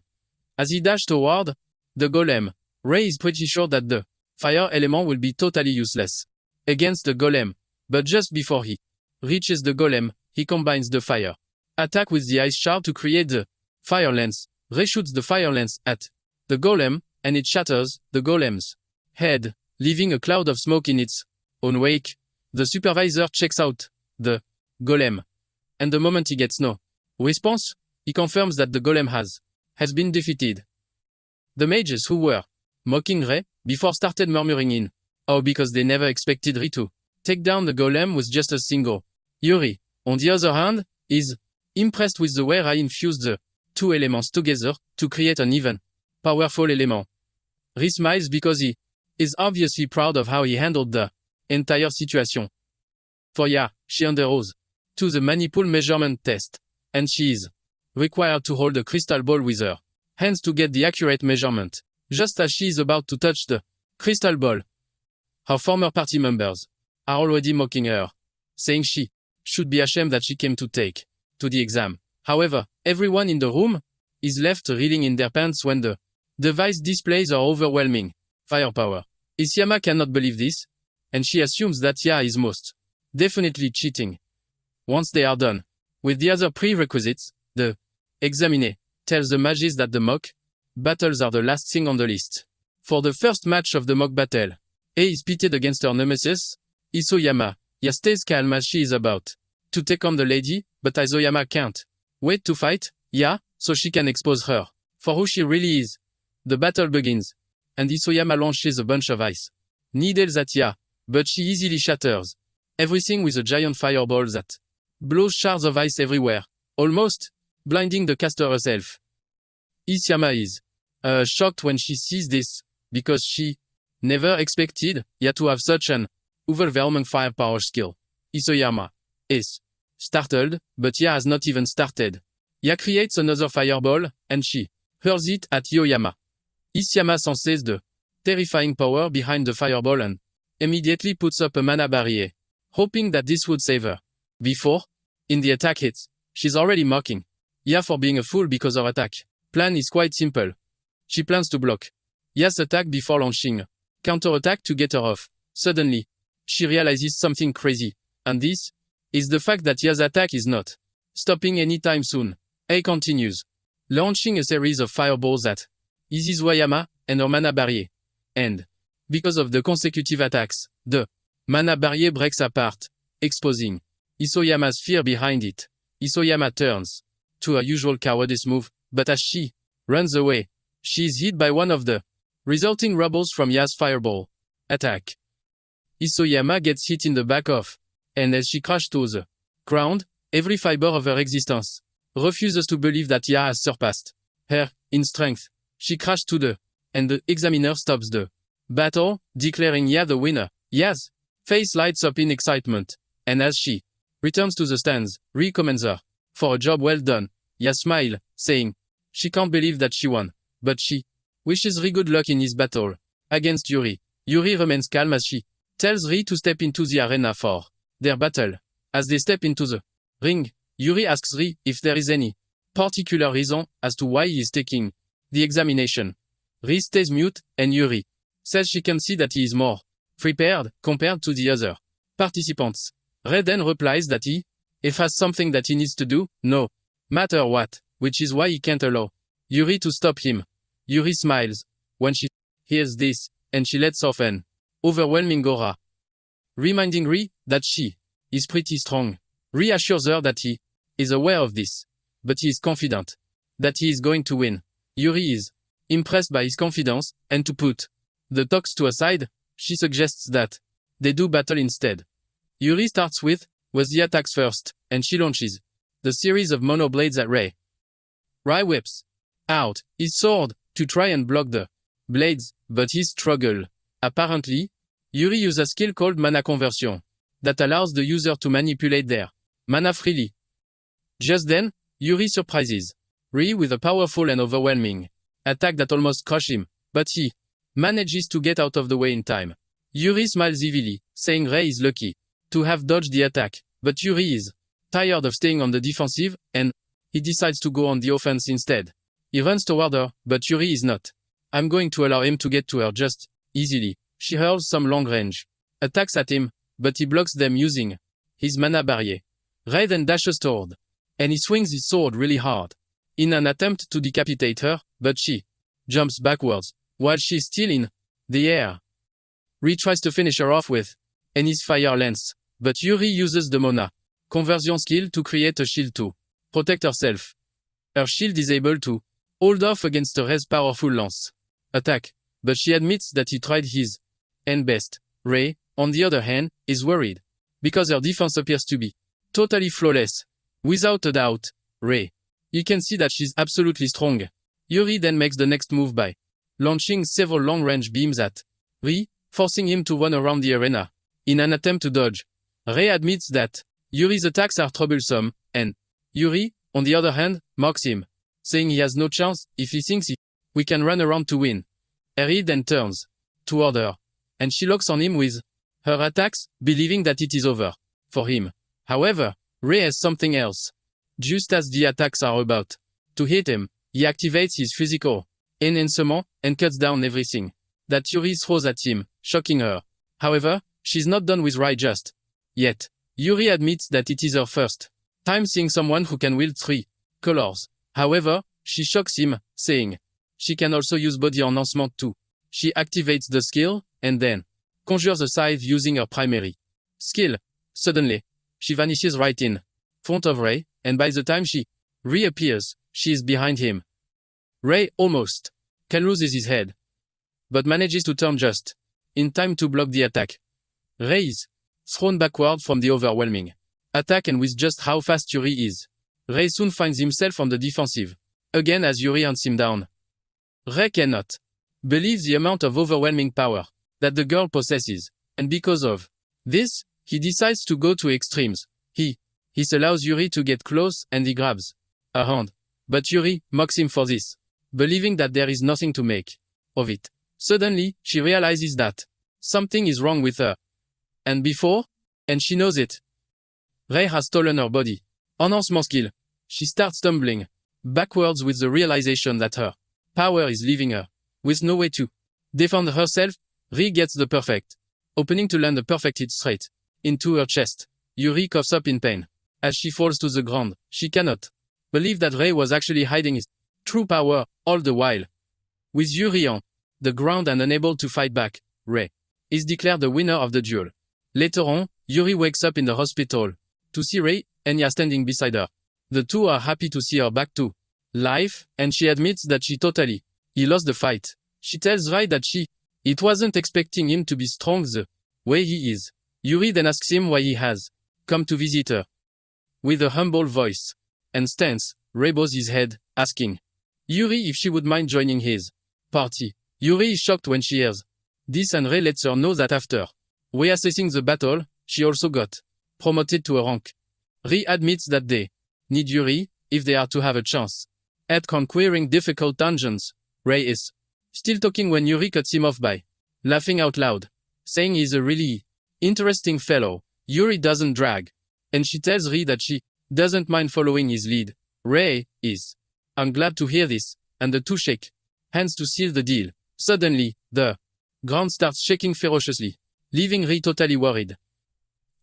As he dashes toward the golem, Ray is pretty sure that the fire element will be totally useless against the golem, but just before he reaches the golem, he combines the fire attack with the ice shard to create the fire lance. Ray shoots the fire lance at the golem, and it shatters the golem's head, leaving a cloud of smoke in its own wake. The supervisor checks out the golem, and the moment he gets no response, he confirms that the golem has been defeated. The mages who were mocking Ray before started murmuring in awe because they never expected Ray to take down the golem with just a single. Yuri, on the other hand, is impressed with the way Ray infused the two elements together to create an even powerful element. Ray smiles because he is obviously proud of how he handled the entire situation. For Ya, she undergoes to the manipul measurement test, and she is required to hold a crystal ball with her hands to get the accurate measurement. Just as she is about to touch the crystal ball, her former party members are already mocking her, saying she should be ashamed that she came to take to the exam. However, everyone in the room is left reeling in their pants when the device displays are overwhelming firepower. Isayama cannot believe this, and she assumes that Ya is most definitely cheating. Once they are done with the other prerequisites, the examiner tells the mages that the mock battles are the last thing on the list. For the first match of the mock battle, A is pitted against her nemesis, Isayama. Ya stays calm as she is about to take on the lady, but Isayama can't wait to fight Ya, so she can expose her for who she really is. The battle begins, and Isayama launches a bunch of ice needles at Ya, but she easily shatters everything with a giant fireball that blows shards of ice everywhere, almost blinding the caster herself. Isayama is shocked when she sees this, because she never expected Ya to have such an overwhelming firepower skill. Isayama is startled, but Ya has not even started. Ya creates another fireball, and she hurls it at Isayama. Isayama senses the terrifying power behind the fireball and immediately puts up a mana barrier, hoping that this would save her. Before, in the attack hits, she's already mocking Ya for being a fool because her attack plan is quite simple. She plans to block Ya's attack before launching counterattack to get her off. Suddenly, she realizes something crazy, and this is the fact that Ya's attack is not stopping anytime soon. A continues, launching a series of fireballs at Isayama and her mana barrier. And, because of the consecutive attacks, the mana barrier breaks apart, exposing Isayama's fear behind it. Isayama turns to her usual cowardice move, but as she runs away, she is hit by one of the resulting rubbles from Ya's fireball attack. Isayama gets hit in the back of, and as she crashes to the ground, every fiber of her existence refuses to believe that Ya has surpassed her in strength. She crashes to the, and the examiner stops the battle, declaring Ya the winner. Ya's face lights up in excitement, and as she returns to the stands, Ri commends her for a job well done. Ya smiles, saying, She can't believe that she won. But she wishes Ri good luck in his battle against Yuri. Yuri remains calm as she tells Ri to step into the arena for their battle. As they step into the ring, Yuri asks Ri if there is any particular reason as to why he is taking the examination. Ri stays mute, and Yuri says she can see that he is more prepared compared to the other participants. Ray then replies that he has something that he needs to do, no matter what, which is why he can't allow Yuri to stop him. Yuri smiles when she hears this, and she lets off an overwhelming aura, reminding Ri that she is pretty strong. Ri assures her that he is aware of this, but he is confident that he is going to win. Yuri is impressed by his confidence, and to put the talks to aside, she suggests that they do battle instead. Yuri starts with the attacks first, and she launches the series of mono blades at Ray. Ray whips out his sword to try and block the blades, but he struggles. Apparently, Yuri uses a skill called mana conversion that allows the user to manipulate their mana freely. Just then, Yuri surprises Ray with a powerful and overwhelming attack that almost crushes him, but he manages to get out of the way in time. Yuri smiles evilly, saying Ray is lucky to have dodged the attack, but Yuri is tired of staying on the defensive, and he decides to go on the offense instead. He runs toward her, but Yuri is not. I'm going to allow him to get to her just easily. She hurls some long-range attacks at him, but he blocks them using his mana barrier. Ray then dashes toward, and he swings his sword really hard in an attempt to decapitate her, but she jumps backwards while she is still in the air. Ray tries to finish her off with his fire lance, but Yuri uses the mana conversion skill to create a shield to protect herself. Her shield is able to hold off against Ray's powerful lance attack, but she admits that he tried his best. Ray, on the other hand, is worried because her defense appears to be totally flawless. Without a doubt, Ray, you can see that she's absolutely strong. Yuri then makes the next move by launching several long-range beams at Ray, forcing him to run around the arena in an attempt to dodge. Ray admits that Yuri's attacks are troublesome, and Yuri, on the other hand, mocks him, saying he has no chance if he thinks we can run around to win. Ray then turns toward her, and she locks on him with her attacks, believing that it is over for him. However, Ray has something else. Just as the attacks are about to hit him, he activates his physical enhancement and cuts down everything that Yuri throws at him, shocking her. However, she's not done with Ray just yet. Yuri admits that it is her first time seeing someone who can wield 3 colors. However, she shocks him, saying she can also use body enhancement too. She activates the skill, and then conjures a scythe using her primary skill. Suddenly, she vanishes right in front of Ray, and by the time she reappears, she is behind him. Ray almost can lose his head, but manages to turn just in time to block the attack. Ray is thrown backward from the overwhelming attack, and with just how fast Yuri is, Ray soon finds himself on the defensive again as Yuri hunts him down. Ray cannot believe the amount of overwhelming power that the girl possesses, and because of this, he decides to go to extremes. He allows Yuri to get close, and he grabs her hand, but Yuri mocks him for this, believing that there is nothing to make of it. Suddenly, she realizes that something is wrong with her, and she knows it. Ray has stolen her body enhancement skill. She starts stumbling backwards with the realization that her power is leaving her. With no way to defend herself, Ray gets the perfect opening to land a perfect hit straight into her chest. Yuri coughs up in pain as she falls to the ground. She cannot believe that Ray was actually hiding his true power all the while. With Yuri on the ground and unable to fight back, Ray is declared the winner of the duel. Later on, Yuri wakes up in the hospital to see Ray and Nya standing beside her. The two are happy to see her back to life, and she admits that he lost the fight. She tells Ray that it wasn't expecting him to be strong the way he is. Yuri then asks him why he has come to visit her. With a humble voice and stance, Ray bows his head, asking Yuri if she would mind joining his party. Yuri is shocked when she hears this, and Ray lets her know that after reassessing the battle, she also got promoted to a rank. Ray admits that they need Yuri if they are to have a chance at conquering difficult dungeons, Ray is still talking when Yuri cuts him off by laughing out loud, saying he's a really interesting fellow. Yuri doesn't drag, and she tells Ray that she doesn't mind following his lead. Ray is I'm glad to hear this, and the two shake hands to seal the deal. Suddenly, the ground starts shaking ferociously, leaving Ray totally worried.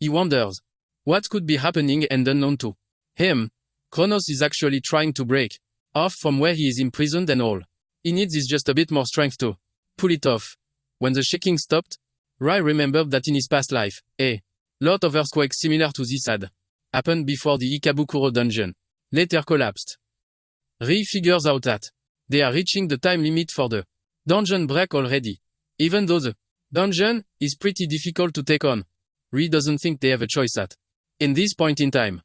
He wonders what could be happening, and unknown to him, Kronos is actually trying to break off from where he is imprisoned, and all he needs is just a bit more strength to pull it off. When the shaking stopped, Ray remembered that in his past life, a lot of earthquakes similar to this had happened before the Ikabukuro dungeon later collapsed. Ray figures out that they are reaching the time limit for the dungeon break already. Even though the dungeon is pretty difficult to take on, Ray doesn't think they have a choice in this point in time.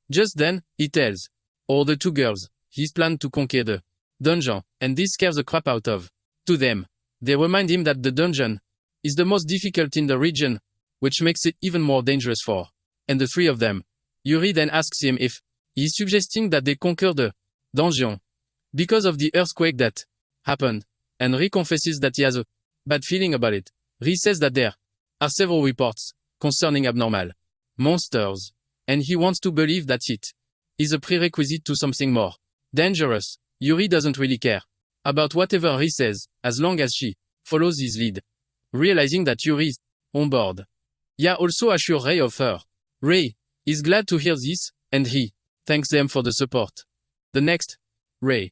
Just then, he tells all the two girls he's planned to conquer the dungeon, and this scares the crap out of to them. They remind him that the dungeon is the most difficult in the region, which makes it even more dangerous for and the three of them. Yuri then asks him if he's suggesting that they conquer the dungeon because of the earthquake that happened, and Ray confesses that he has a bad feeling about it. Ray says that there are several reports concerning abnormal monsters, and he wants to believe that it is a prerequisite to something more dangerous. Yuri doesn't really care about whatever Ray says, as long as she follows his lead. Realizing that Yuri is on board, Ya also assures Ray of her. Ray is glad to hear this, and he thanks them for the support. The next, Ray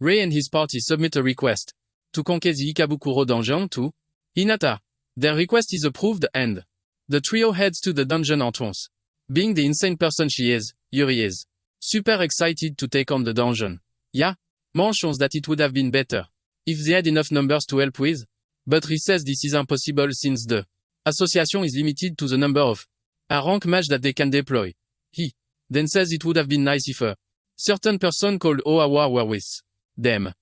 and his party submit a request to conquer the Ikabukuro dungeon to Hinata. Their request is approved, and the trio heads to the dungeon entrance. Being the insane person she is, Yuri is super excited to take on the dungeon. Ya mentions that it would have been better if they had enough numbers to help with, but Ray says this is impossible since the association is limited to the number of a rank mage that they can deploy. He then says it would have been nice if a certain person called Oawa were with them.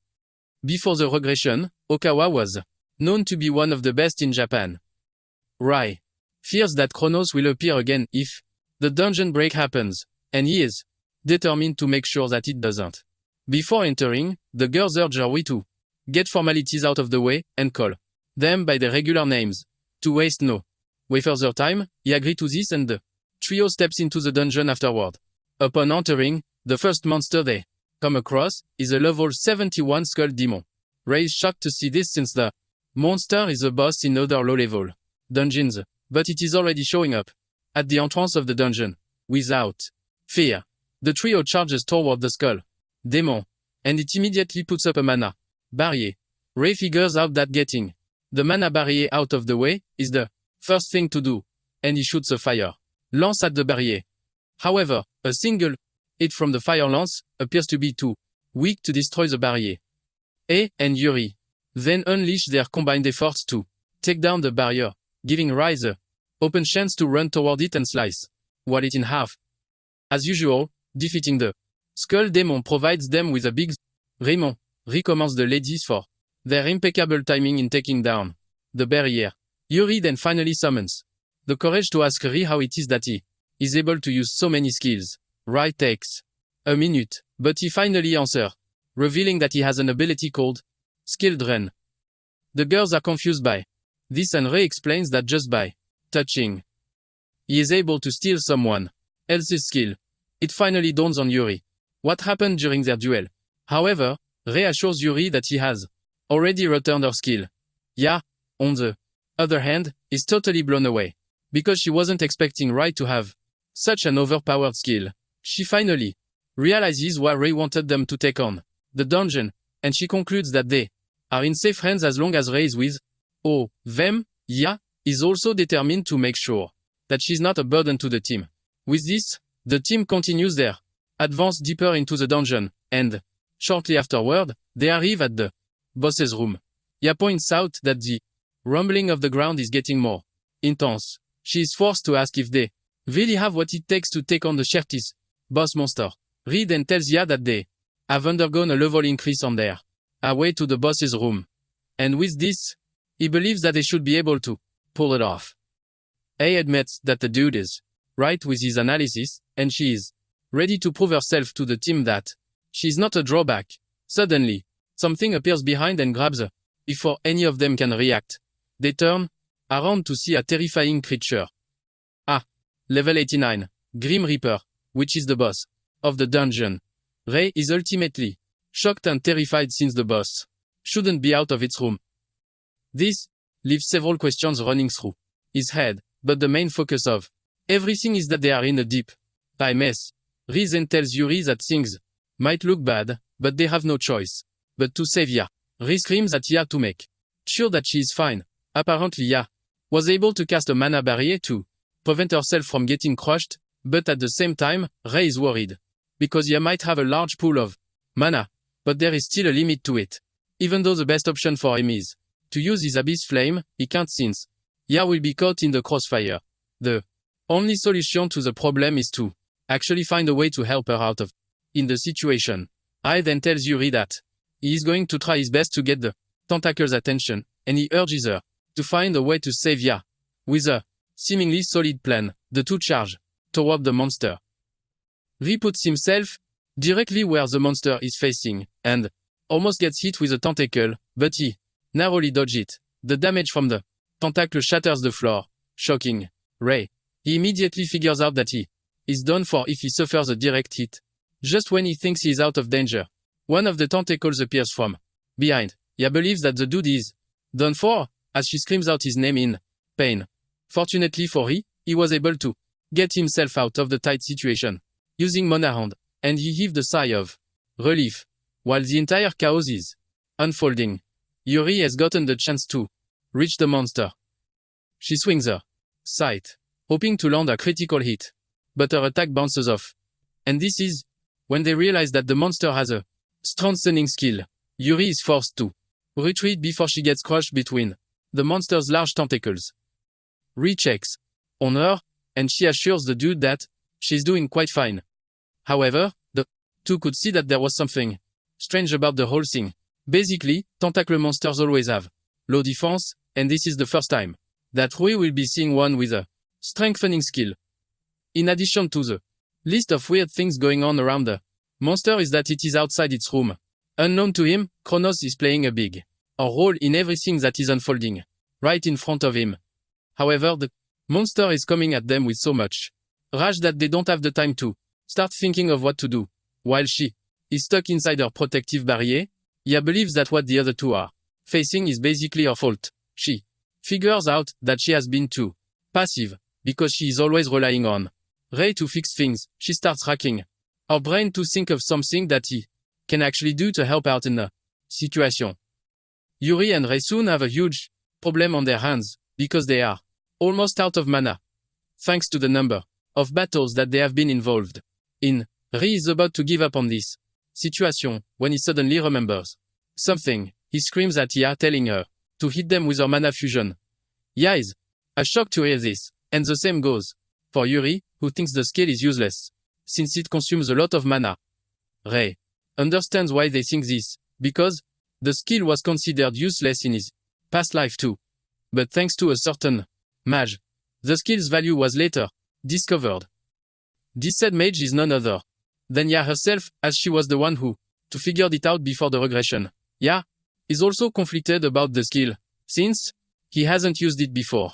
Before the regression, Okawa was known to be one of the best in Japan. Ray fears that Kronos will appear again if the dungeon break happens, and he is determined to make sure that it doesn't. Before entering, the girls urge Ray to get formalities out of the way and call them by their regular names. To waste no further time, he agrees to this, and the trio steps into the dungeon afterward. Upon entering, the first monster they come across is a level 71 skull demon. Ray is shocked to see this since the monster is a boss in other low-level dungeons, but it is already showing up at the entrance of the dungeon. Without fear, the trio charges toward the skull demon, and it immediately puts up a mana barrier. Ray figures out that getting the mana barrier out of the way is the first thing to do, and he shoots a fire lance at the barrier. However, a single hit from the fire lance appears to be too weak to destroy the barrier. And Yuri then unleash their combined efforts to take down the barrier, giving Ray the open chance to run toward it and slice it in half. As usual, defeating the skull demon provides them with a big Raymond recommends the ladies for their impeccable timing in taking down the barrier. Yuri then finally summons the courage to ask Ray how it is that he is able to use so many skills. Ray takes a minute, but he finally answers, revealing that he has an ability called Skill Drain. The girls are confused by this, and Ray explains that just by touching, he is able to steal someone else's skill. It finally dawns on Yuri what happened during their duel. However, Ray assures Yuri that he has already returned her skill. Ya, on the other hand, is totally blown away, because she wasn't expecting Ray to have such an overpowered skill. She finally realizes why Ray wanted them to take on the dungeon, and she concludes that they are in safe hands as long as Ray is with them. Ya is also determined to make sure that she's not a burden to the team. With this, the team continues their advance deeper into the dungeon, and shortly afterward, they arrive at the boss's room. Ya points out that the rumbling of the ground is getting more intense. She is forced to ask if they really have what it takes to take on the Shertis boss monster. Ray then tells Ya that they have undergone a level increase on their way to the boss's room, and with this, he believes that they should be able to pull it off. A admits that the dude is right with his analysis, and she is ready to prove herself to the team that She is not a drawback. Suddenly, something appears behind and grabs her. Before any of them can react, they turn around to see a terrifying creature. Level 89. Grim Reaper, which is the boss of the dungeon. Rei is ultimately shocked and terrified since the boss shouldn't be out of its room. This leaves several questions running through his head, but the main focus of everything is that they are in a deep mess. Rei then tells Yuri that things might look bad, but they have no choice but to save Ya. Rei screams at Ya to make sure that she is fine. Apparently Ya was able to cast a mana barrier to prevent herself from getting crushed, but at the same time, Rei is worried because Ya might have a large pool of mana, but there is still a limit to it. Even though the best option for him is to use his Abyss Flame, he can't since Ya will be caught in the crossfire. The only solution to the problem is to actually find a way to help her out of in the situation. Rei then tells Yuri that he is going to try his best to get the tentacle's attention, and he urges her to find a way to save Ya. With a seemingly solid plan, the two charge toward the monster. Rei puts himself directly where the monster is facing, and almost gets hit with a tentacle, but he narrowly dodges it. The damage from the tentacle shatters the floor, shocking Rei. He immediately figures out that he is done for if he suffers a direct hit. Just when he thinks he is out of danger, one of the tentacles appears from behind. Ya believes that the dude is done for, as she screams out his name in pain. Fortunately for Rei, he was able to get himself out of the tight situation using Mana Hand, and he heaved a sigh of relief. While the entire chaos is unfolding, Yuri has gotten the chance to reach the monster. She swings her sight, hoping to land a critical hit, but her attack bounces off. And this is when they realize that the monster has a strong stunning skill. Yuri is forced to retreat before she gets crushed between the monster's large tentacles. Rei checks on her, and she assures the dude that she's doing quite fine. However, the two could see that there was something strange about the whole thing. Basically, tentacle monsters always have low defense, and this is the first time that Rei will be seeing one with a strengthening skill. In addition to the list of weird things going on around the monster is that it is outside its room. Unknown to him, Kronos is playing a big role in everything that is unfolding right in front of him. However, the monster is coming at them with so much rage that they don't have the time to start thinking of what to do. While she is stuck inside her protective barrier, Ya believes that what the other two are facing is basically her fault. She figures out that she has been too passive because she is always relying on Rei to fix things. She starts racking her brain to think of something that he can actually do to help out in the situation. Yuri and Rei soon have a huge problem on their hands because they are almost out of mana, thanks to the number of battles that they have been involved in. Rei is about to give up on this situation when he suddenly remembers something. He screams at Ya, telling her to hit them with her mana fusion. Ya is shocked to hear this, and the same goes for Yuri, who thinks the skill is useless since it consumes a lot of mana. Rei understands why they think this, because the skill was considered useless in his past life too. But thanks to a certain mage, the skill's value was later discovered. This said mage is none other than Ya herself, as she was the one who figured it out before the regression. Ya is also conflicted about the skill, since he hasn't used it before.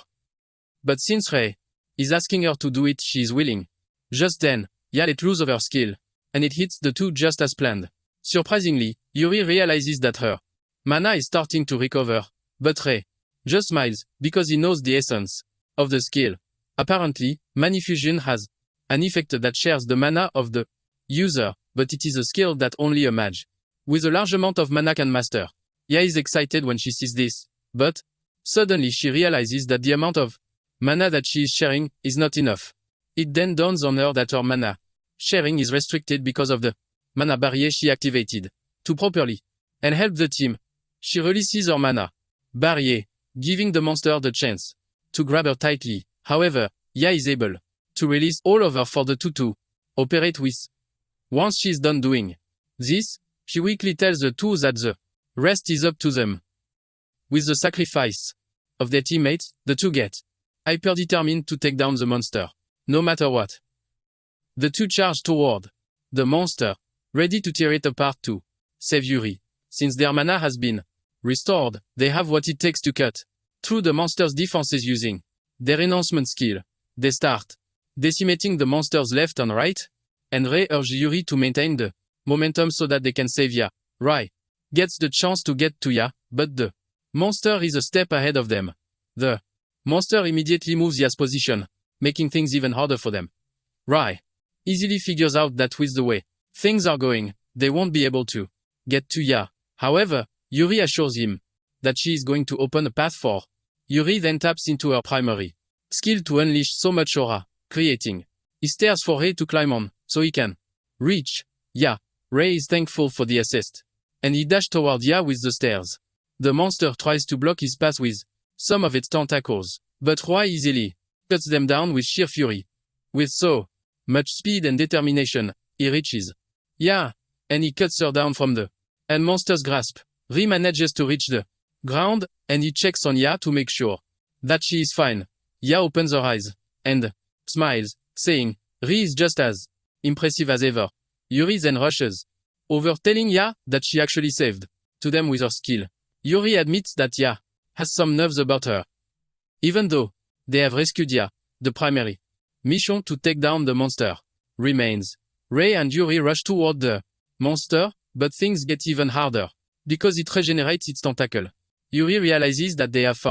But since Rei is asking her to do it, she is willing. Just then, Ya let loose of her skill, and it hits the two just as planned. Surprisingly, Yuri realizes that her mana is starting to recover, but Rei just smiles because he knows the essence of the skill. Apparently, Manifusion has an effect that shares the mana of the user, but it is a skill that only a mage with a large amount of mana can master. Ya is excited when she sees this, but suddenly she realizes that the amount of mana that she is sharing is not enough. It then dawns on her that her mana sharing is restricted because of the mana barrier she activated to properly and help the team. She releases her mana barrier, giving the monster the chance to grab her tightly. However, Ya is able to release all of her for the two to operate with. Once she is done doing this, she weakly tells the two that the rest is up to them. With the sacrifice of their teammates, the two get hyper determined to take down the monster, no matter what. The two charge toward the monster, ready to tear it apart to save Yuri. Since their mana has been restored, they have what it takes to cut through the monster's defenses using their enhancement skill. They start decimating the monsters left and right, and Rei urges Yuri to maintain the momentum so that they can save Ya. Rai gets the chance to get to Ya, but the monster is a step ahead of them. The monster immediately moves Ya's position, making things even harder for them. Rai easily figures out that with the way things are going, they won't be able to get to Ya. However, Yuri assures him that she is going to open a path for. Yuri then taps into her primary skill to unleash so much aura, creating stairs for Rei to climb on, so he can reach Ya. Rei is thankful for the assist, and he dashes toward Ya with the stairs. The monster tries to block his path with some of its tentacles, but Rei easily cuts them down with sheer fury. With so much speed and determination, he reaches Ya, and he cuts her down from the monster's grasp. Rei manages to reach the ground, and he checks on Ya to make sure that she is fine. Ya opens her eyes and smiles, saying, Rei is just as impressive as ever. Yuri then rushes over, telling Ya that she actually saved to them with her skill. Yuri admits that Ya has some nerves about her. Even though they have rescued Ya, the primary mission to take down the monster remains. Rei and Yuri rush toward the monster, but things get even harder because it regenerates its tentacle. Yuri realizes that they have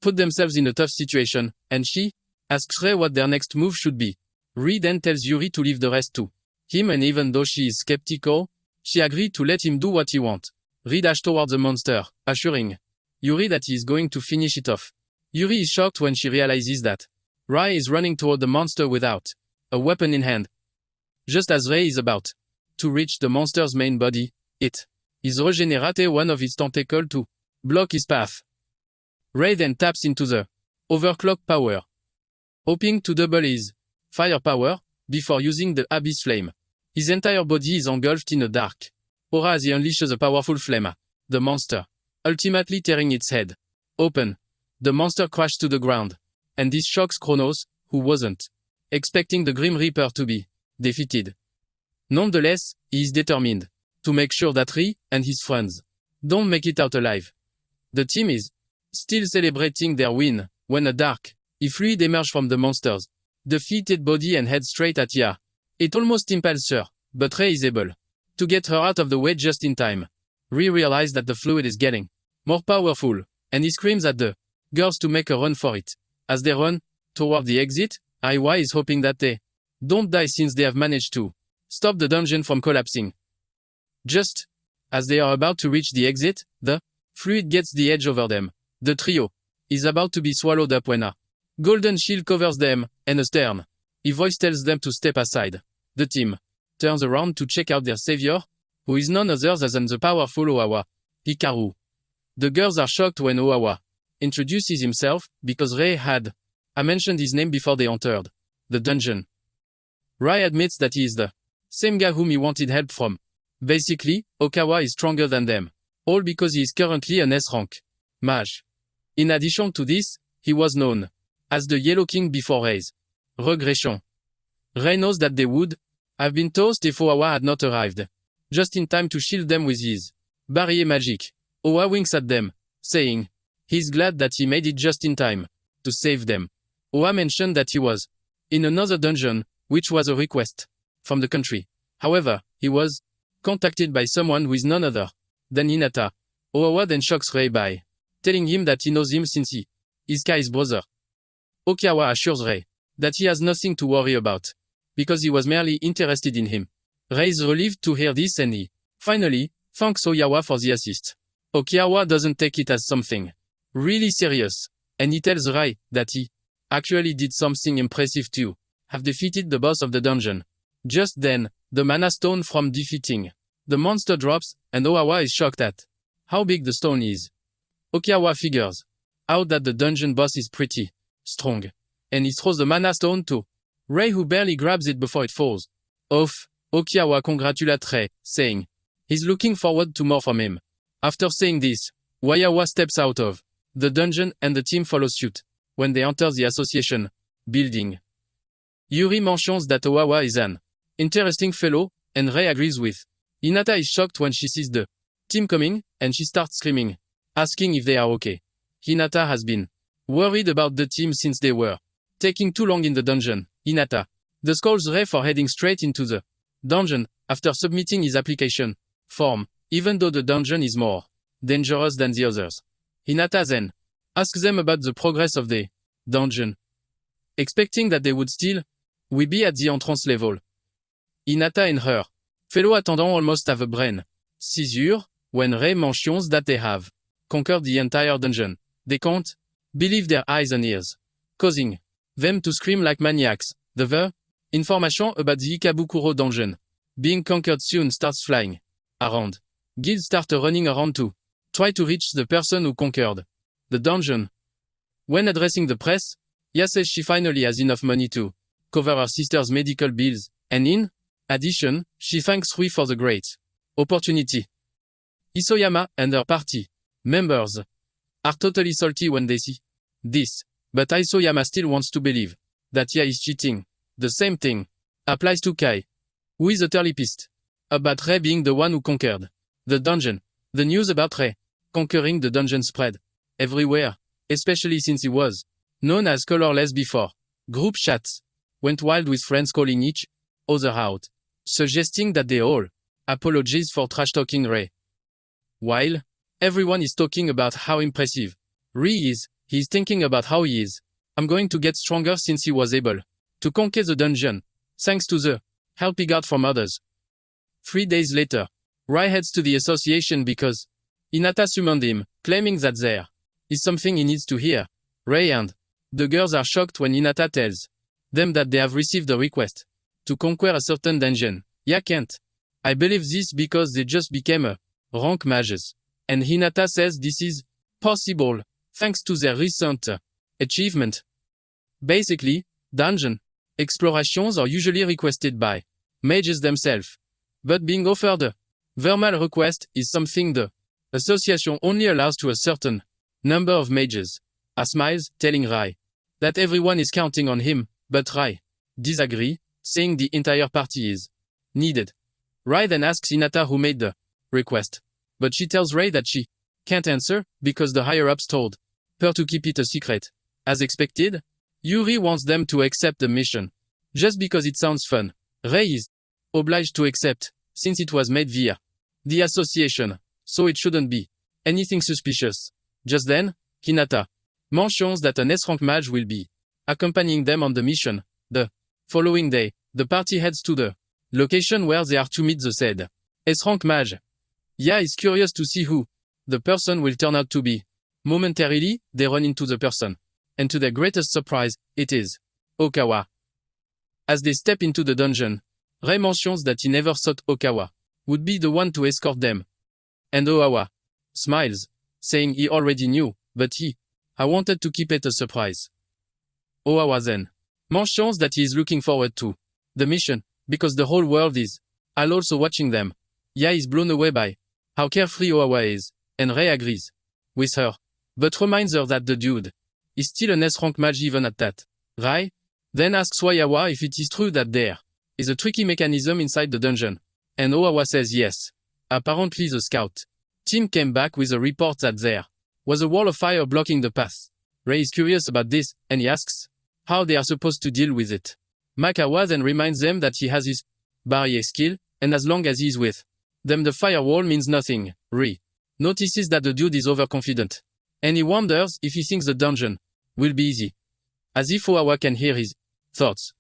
put themselves in a tough situation, and she asks Rei what their next move should be. Rei then tells Yuri to leave the rest to him, and even though she is skeptical, she agreed to let him do what he wants. Rei dashes towards the monster, assuring Yuri that he is going to finish it off. Yuri is shocked when she realizes that Rei is running toward the monster without a weapon in hand. Just as Rei is about to reach the monster's main body, it is regenerated one of its tentacles to block his path. Rei then taps into the overclock power, hoping to double his firepower before using the Abyss Flame. His entire body is engulfed in a dark aura as he unleashes a powerful flame at the monster, ultimately tearing its head open. The monster crashes to the ground, and this shocks Kronos, who wasn't expecting the Grim Reaper to be defeated. Nonetheless, he is determined to make sure that Rei and his friends don't make it out alive. The team is still celebrating their win when a dark fluid emerges from the monster's defeated body and heads straight at Ya. It almost impales her, but Rei is able to get her out of the way just in time. Rei realizes that the fluid is getting more powerful, and he screams at the girls to make a run for it. As they run toward the exit, Aiwa is hoping that they don't die since they have managed to stop the dungeon from collapsing. Just as they are about to reach the exit, the fluid gets the edge over them. The trio is about to be swallowed up when a golden shield covers them, and a stern voice tells them to step aside. The team turns around to check out their savior, who is none other than the powerful Oawa Hikaru. The girls are shocked when Oawa introduces himself, because Rei had mentioned his name before they entered the dungeon. Rei admits that he is the same guy whom he wanted help from. Basically, Okawa is stronger than them, all because he is currently an S-rank mage. In addition to this, he was known as the Yellow King before Rei's regression. Rei knows that they would have been toast if Oawa had not arrived just in time to shield them with his barrier magic. Oawa winks at them, saying he's glad that he made it just in time to save them. Oawa mentioned that he was in another dungeon, which was a request from the country. However, he was contacted by someone who is none other than Hinata. Oawa then shocks Rei by telling him that he knows him since he is Kai's brother. Okawa assures Rei that he has nothing to worry about, because he was merely interested in him. Rei is relieved to hear this, and he finally thanks Oyawa for the assist. Okawa doesn't take it as something really serious, and he tells Rei that he actually did something impressive too, have defeated the boss of the dungeon. Just then, the mana stone from defeating the monster drops, and Oawa is shocked at how big the stone is. Okawa figures out that the dungeon boss is pretty strong, and he throws the mana stone to Rei, who barely grabs it before it falls off. Okawa congratulates Rei, saying he's looking forward to more from him. After saying this, Oyawa steps out of the dungeon and the team follows suit. When they enter the association building, Yuri mentions that Oawa is an interesting fellow, and Rei agrees with Hinata is shocked when she sees the team coming, and she starts screaming, asking if they are okay. Hinata has been worried about the team since they were taking too long in the dungeon. Hinata the scolds Rei for heading straight into the dungeon after submitting his application form, even though the dungeon is more dangerous than the others. Hinata then asks them about the progress of the dungeon, expecting that they would still be at the entrance level. Hinata and her fellow attendant almost have a brain seizure when Rei mentions that they have conquered the entire dungeon. They can't believe their eyes and ears, causing them to scream like maniacs. The information about the Ikabukuro dungeon being conquered soon starts flying around. Guilds start running around to try to reach the person who conquered the dungeon. When addressing the press, Ya says she finally has enough money to cover her sister's medical bills, and in addition, she thanks Rui for the great opportunity. Isoyama and her party members are totally salty when they see this, but Isoyama still wants to believe that Ya is cheating. The same thing applies to Kai, who is utterly pissed about Rei being the one who conquered the dungeon. The news about Rei conquering the dungeon spread everywhere, especially since he was known as colorless before. Group chats went wild with friends calling each other out, suggesting that they all apologize for trash-talking Rei. While everyone is talking about how impressive Rei is, he's thinking about how he is. I'm going to get stronger since he was able to conquer the dungeon, thanks to the help he got from others. 3 days later, Rei heads to the association because Hinata summoned him, claiming that there is something he needs to hear. Rei and the girls are shocked when Hinata tells them that they have received a request to conquer a certain dungeon. Ya can't. I believe this because they just became a rank mages. And Hinata says this is possible thanks to their recent achievement. Basically, dungeon explorations are usually requested by mages themselves, but being offered a verbal request is something the association only allows to a certain number of mages. A smiles, telling Rei that everyone is counting on him, but Rei disagrees, saying the entire party is needed. Rei then asks Hinata who made the request, but she tells Rei that she can't answer because the higher-ups told her to keep it a secret. As expected, Yuri wants them to accept the mission, just because it sounds fun. Rei is obliged to accept, since it was made via the association, so it shouldn't be anything suspicious. Just then, Hinata mentions that an S-rank mage will be accompanying them on the mission. The following day, the party heads to the location where they are to meet the said S-rank mage. Ya is curious to see who the person will turn out to be. Momentarily, they run into the person, and to their greatest surprise, it is Okawa. As they step into the dungeon, Rei mentions that he never thought Okawa would be the one to escort them. And Oawa smiles, saying he already knew, but I wanted to keep it a surprise. Oawa then mentions that he is looking forward to the mission, because the whole world is also watching them. Ya is blown away by how carefree Oawa is, and Rei agrees with her, but reminds her that the dude is still an S-rank mage even at that. Rei then asks Oawa if it is true that there is a tricky mechanism inside the dungeon, and Oawa says yes. Apparently the scout team came back with a report that there was a wall of fire blocking the path. Rei is curious about this, and he asks how they are supposed to deal with it. Makawa then reminds them that he has his barrier skill, and as long as he is with them the firewall means nothing. Rei notices that the dude is overconfident, and he wonders if he thinks the dungeon will be easy. As if Oawa can hear his thoughts,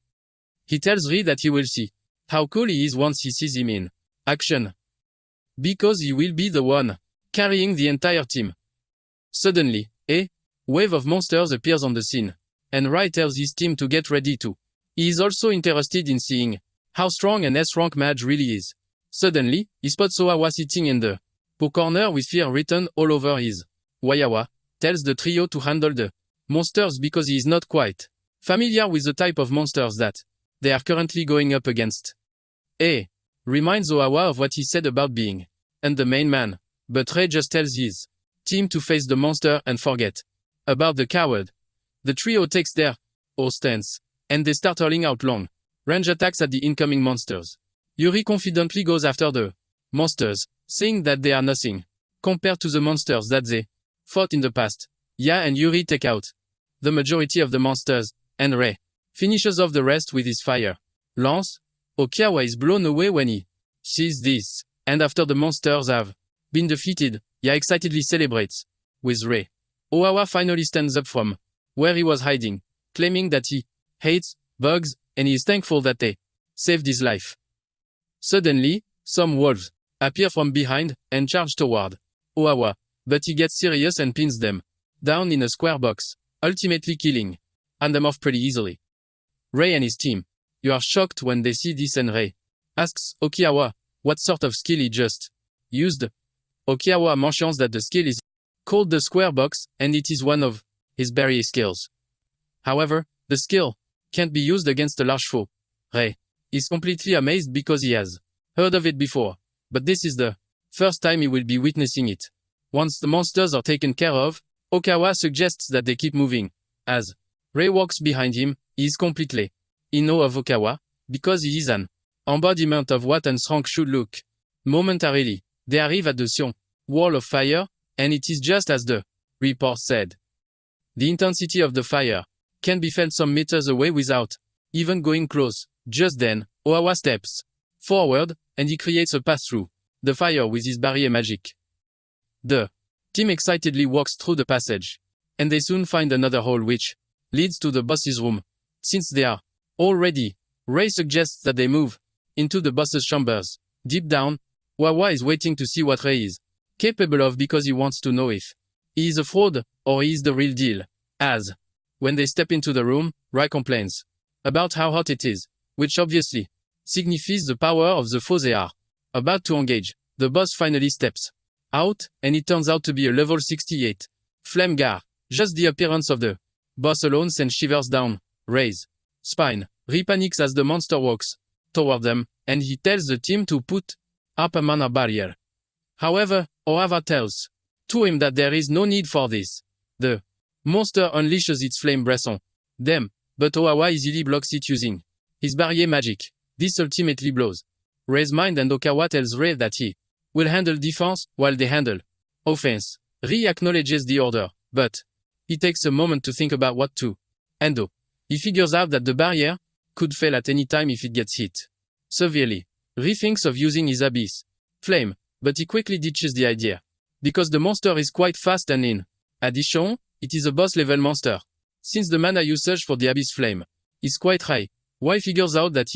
he tells Rei that he will see how cool he is once he sees him in action, because he will be the one carrying the entire team. Suddenly, a wave of monsters appears on the scene, and Rei tells his team to get ready too. He is also interested in seeing how strong an S-rank mage really is. Suddenly, he spots Oawa sitting in the corner with fear written all over his. Oawa tells the trio to handle the monsters because he is not quite familiar with the type of monsters that they are currently going up against. A reminds Oawa of what he said about being and the main man, but Rei just tells his team to face the monster and forget about the coward. The trio takes their stance, and they start hurling out long range attacks at the incoming monsters. Yuri confidently goes after the monsters, saying that they are nothing compared to the monsters that they fought in the past. Ya and Yuri take out the majority of the monsters, and Rei finishes off the rest with his fire lance. Okiawa is blown away when he sees this, and after the monsters have been defeated, Ya excitedly celebrates with Rei. Owawa finally stands up from where he was hiding, claiming that he hates bugs and he is thankful that they saved his life. Suddenly, some wolves appear from behind and charge toward Owawa, but he gets serious and pins them down in a square box, ultimately killing them off pretty easily. Rei and his team, you are shocked when they see this, and Rei asks Okiawa what sort of skill he just used. Okiawa mentions that the skill is called the square box and it is one of his barrier skills. However, the skill can't be used against a large foe. Rei is completely amazed because he has heard of it before, but this is the first time he will be witnessing it. Once the monsters are taken care of, Okawa suggests that they keep moving. As Rei walks behind him, he is completely in awe of Okawa, because he is an embodiment of what an strong should look. Momentarily, they arrive at the Sion wall of fire, and it is just as the report said. The intensity of the fire can be felt some meters away without even going close. Just then, Owawa steps forward, and he creates a path through the fire with his barrier magic. The team excitedly walks through the passage, and they soon find another hole which leads to the boss's room. Since they are all ready, Rei suggests that they move into the boss's chambers. Deep down, Owawa is waiting to see what Rei is capable of because he wants to know if he is a fraud or he is the real deal. As when they step into the room, Rei complains about how hot it is, which obviously signifies the power of the foe they are about to engage. The boss finally steps out, and it turns out to be a level 68 Flame Gar. Just the appearance of the boss alone sends shivers down Rei's spine. Rei panics as the monster walks toward them, and he tells the team to put up a mana barrier. However, Owawa tells to him that there is no need for this. The monster unleashes its flame breath on them, but Owawa easily blocks it using his barrier magic. This ultimately blows Rei's mind, and Okawa tells Rei that he will handle defense while they handle offense. Rei acknowledges the order, but he takes a moment to think about what to handle. He figures out that the barrier could fail at any time if it gets hit severely. Rei thinks of using his Abyss Flame, but he quickly ditches the idea, because the monster is quite fast, and in addition, it is a boss level monster. Since the mana usage for the Abyss Flame is quite high, Rei figures out that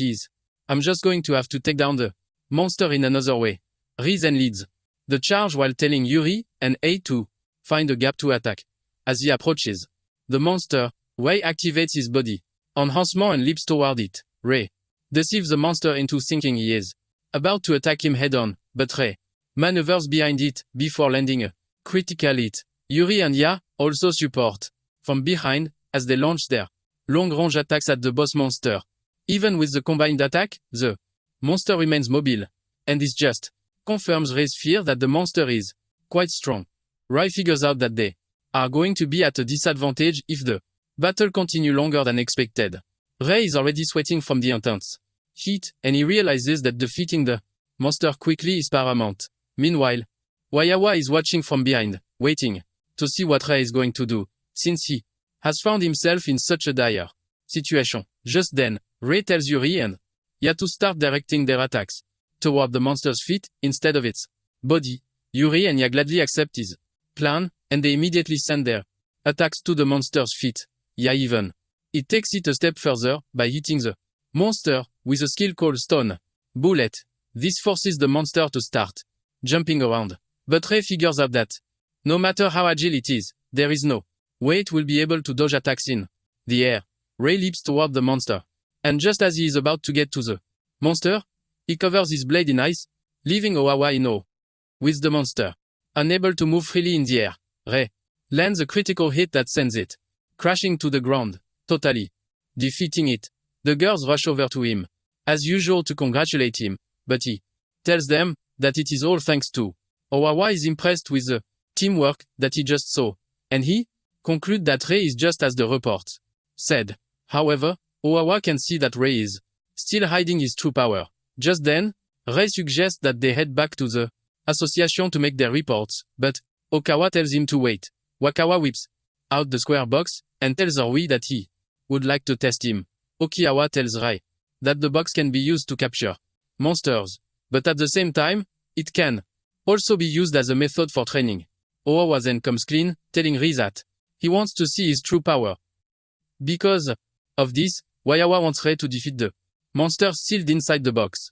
I'm just going to have to take down the monster in another way. Rei then leads the charge while telling Yuri and Ei to find a gap to attack. As he approaches the monster, Rei activates his body enhancement and leaps toward it. Rei deceives the monster into thinking he is about to attack him head-on, but Rei maneuvers behind it before landing a critical hit. Yuri and Ya also support from behind as they launch their long-range attacks at the boss monster. Even with the combined attack, the monster remains mobile, and this just confirms Rei's fear that the monster is quite strong. Rei figures out that they are going to be at a disadvantage if the battle continues longer than expected. Rei is already sweating from the intense heat, and he realizes that defeating the monster quickly is paramount. Meanwhile, Owawa is watching from behind, waiting to see what Rei is going to do, since he has found himself in such a dire situation. Just then, Rei tells Yuri and Ya to start directing their attacks toward the monster's feet instead of its body. Yuri and Ya gladly accept his plan, and they immediately send their attacks to the monster's feet. Ya even it takes it a step further by hitting the monster with a skill called Stone Bullet. This forces the monster to start jumping around. But Rei figures out that no matter how agile it is, there is no way it will be able to dodge attacks in the air. Rei leaps toward the monster, and just as he is about to get to the monster, he covers his blade in ice, leaving Owawa in awe. With the monster unable to move freely in the air, Rei lands a critical hit that sends it crashing to the ground, totally defeating it. The girls rush over to him, as usual, to congratulate him, but he tells them that it is all thanks to Owawa is impressed with the teamwork that he just saw, and he concludes that Rei is just as the report said. However, Owawa can see that Rei is still hiding his true power. Just then, Ray suggests that they head back to the association to make their reports, but Okawa tells him to wait. Wakawa whips out the square box and tells Orui that he would like to test him. Okiawa tells Ray that the box can be used to capture monsters, but at the same time, it can also be used as a method for training. Owawa then comes clean, telling Ray that he wants to see his true power. Because of this, Wayawa wants Ray to defeat the monsters sealed inside the box.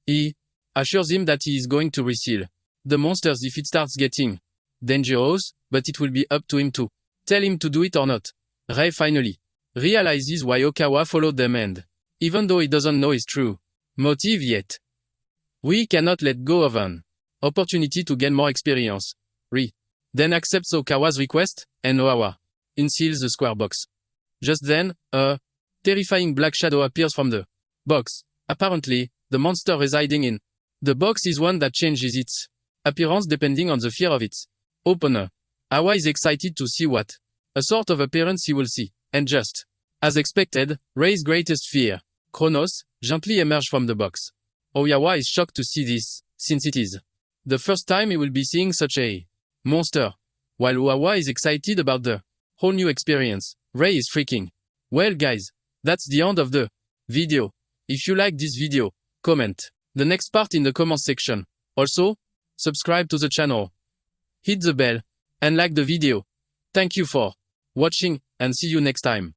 He assures him that he is going to reseal the monsters if it starts getting dangerous, but it will be up to him to tell him to do it or not. Ray finally realizes why Okawa followed them, and even though he doesn't know his true motive yet, we cannot let go of an opportunity to gain more experience. Ray then accepts Okawa's request, and Owawa unseals the square box. Just then, a terrifying black shadow appears from the box. Apparently, the monster residing in the box is one that changes its appearance depending on the fear of its opener. Awa is excited to see what a sort of appearance he will see, and just as expected, Ray's greatest fear, Kronos, gently emerged from the box. Oyawa is shocked to see this, since it is the first time he will be seeing such a monster, while Owawa is excited about the whole new experience. Ray is freaking. Well guys, that's the end of the video. If you like this video, comment the next part in the comment section. Also, subscribe to the channel, hit the bell, and like the video. Thank you for watching, and see you next time.